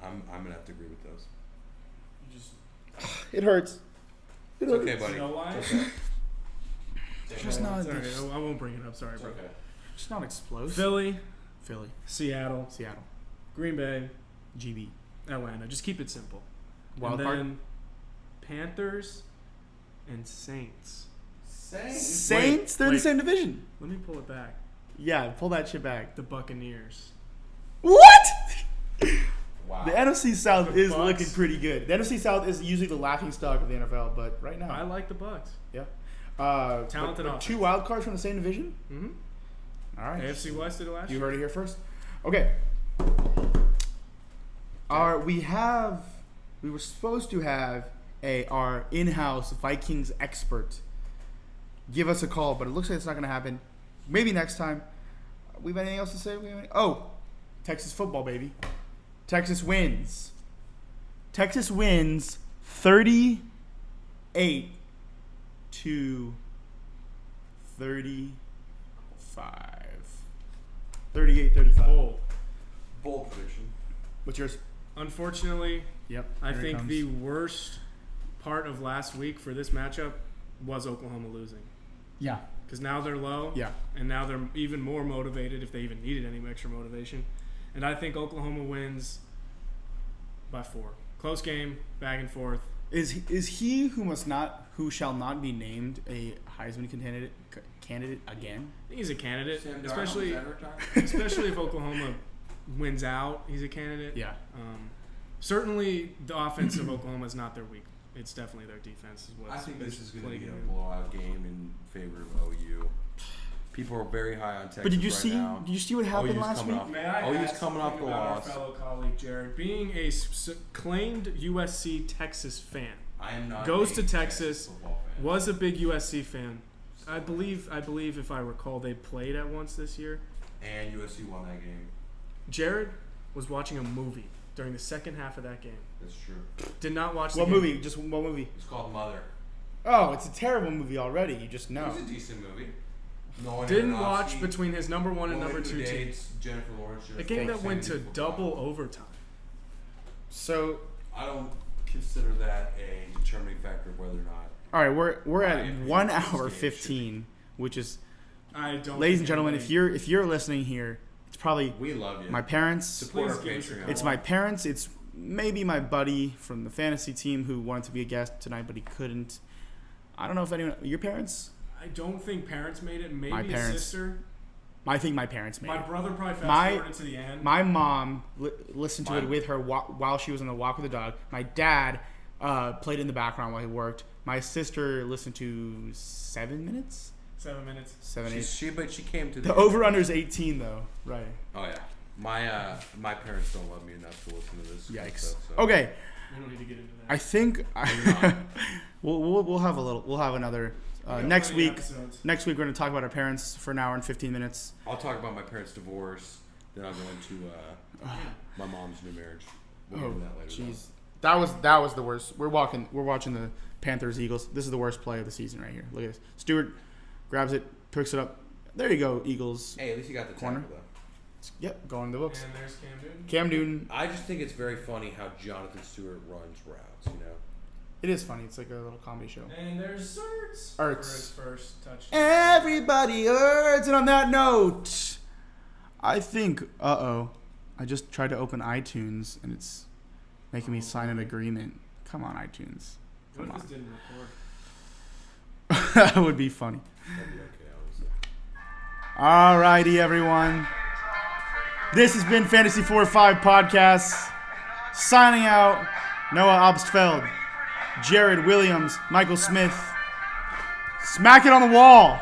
I'm gonna have to agree with those. You just It hurts. It's okay, buddy. You know why? It's okay. Just not. Sorry, I won't bring it up. Sorry, It's bro. okay. Just not explosive. Philly, Philly, Seattle, Seattle, Green Bay, GB. Atlanta. Just keep it simple. Wild and card. then Panthers and Saints. Saints. They're in the wait. same division. Let me pull it back. Yeah, pull that shit back. The Buccaneers. What? Wow. The NFC South The is Bucks. looking pretty good. The NFC South is usually the laughing stock of the NFL, but right now, I like the Bucks. yeah. Talented but offense. 2 wild cards from the same division. Mm-hmm. All right. AFC West did it last You year. heard it here first. Okay. We were supposed to have our in-house Vikings expert give us a call, but it looks like it's not going to happen. Maybe next time. We have anything else to say? Texas football, baby. Texas wins. Texas wins 38 to 35. 38-35. Bold. Bold prediction. What's yours? Unfortunately, Yep. I here it think comes. the worst part of last week for this matchup was Oklahoma losing. Yeah. Because now they're low. Yeah. And now they're even more motivated if they even needed any extra motivation. And I think Oklahoma wins by 4. Close game, back and forth. Is he who shall not be named a Heisman candidate again? I think he's a candidate, Sam Darnold, especially is that her time? especially if Oklahoma wins out. He's a candidate. Yeah. Certainly, the offense of Oklahoma is not their it's definitely their defense. Is what's I think this is going to be a plaguing blowout game in favor of OU. People are very high on Texas But did you right see? now. Did you see what happened OU's last coming week? off- May I OU's ask coming off something the about loss. our fellow colleague Jared, being a claimed USC Texas fan, I am not goes a to Texas, football fan. was a big USC fan. I believe if I recall, they played at once this year. And USC won that game. Jared was watching a movie during the second half of that game. That's true. Did not watch the What game. movie? Just what movie? It's called Mother. Oh, it's a terrible movie already. You just It know. was a decent movie. Nolan Didn't Aronofsky, watch between his number one and woman number who two team. dates Jennifer Lawrence. A game that went to Fantasy football. double overtime. So, I don't consider that a determining factor of whether or not. all right, we're My at opinion 1 is this hour game should 15, which is, I don't. ladies think and gentlemen, anybody- if you're listening here, it's probably We love you. my parents. Support our Please give us a Patreon. call. It's my parents. It's maybe my buddy from the fantasy team who wanted to be a guest tonight, but he couldn't. I don't know if anyone. Your parents? I don't think parents made it. Maybe My a parents sister. I think my parents made My it. brother probably fast My- forwarded to the end. My mom listened to Mine. it with her while she was on the walk with the dog. My dad played in the background while he worked. My sister listened to 7 minutes? 7 minutes. 7, 8. But she came to The over-under is 18, though. Right. Oh yeah, my parents don't love me enough to listen to this. Yikes. Stuff, so. Okay. We don't need to get into that. I think not. we'll have a little. We'll have another We got next plenty of week. episodes. Next week we're going to talk about our parents for an hour and 15 minutes. I'll talk about my parents' divorce. Then I'll go into my mom's new marriage. We'll get Oh, into that later. jeez. That was the worst. We're watching the Panthers Eagles. This is the worst play of the season right here. Look at this. Stewart grabs it, picks it up. There you go, Eagles. Hey, at least you got the Corner. tackle though. Yep, going in the books. And there's Cam Newton. Cam Newton. I just think it's very funny how Jonathan Stewart runs routes. You know. It is funny. It's like a little comedy show. And there's Ertz. Ertz. For his first touchdown. Everybody hurts. And on that note, I think, I just tried to open iTunes and it's making me sign an agreement. Come on, iTunes. What Come if this didn't record? That would be funny. That'd be okay, honestly. Alrighty, everyone. This has been Fantasy45 Podcast. Signing out, Noah Obstfeld, Jared Williams, Michael Smith. Smack it on the wall.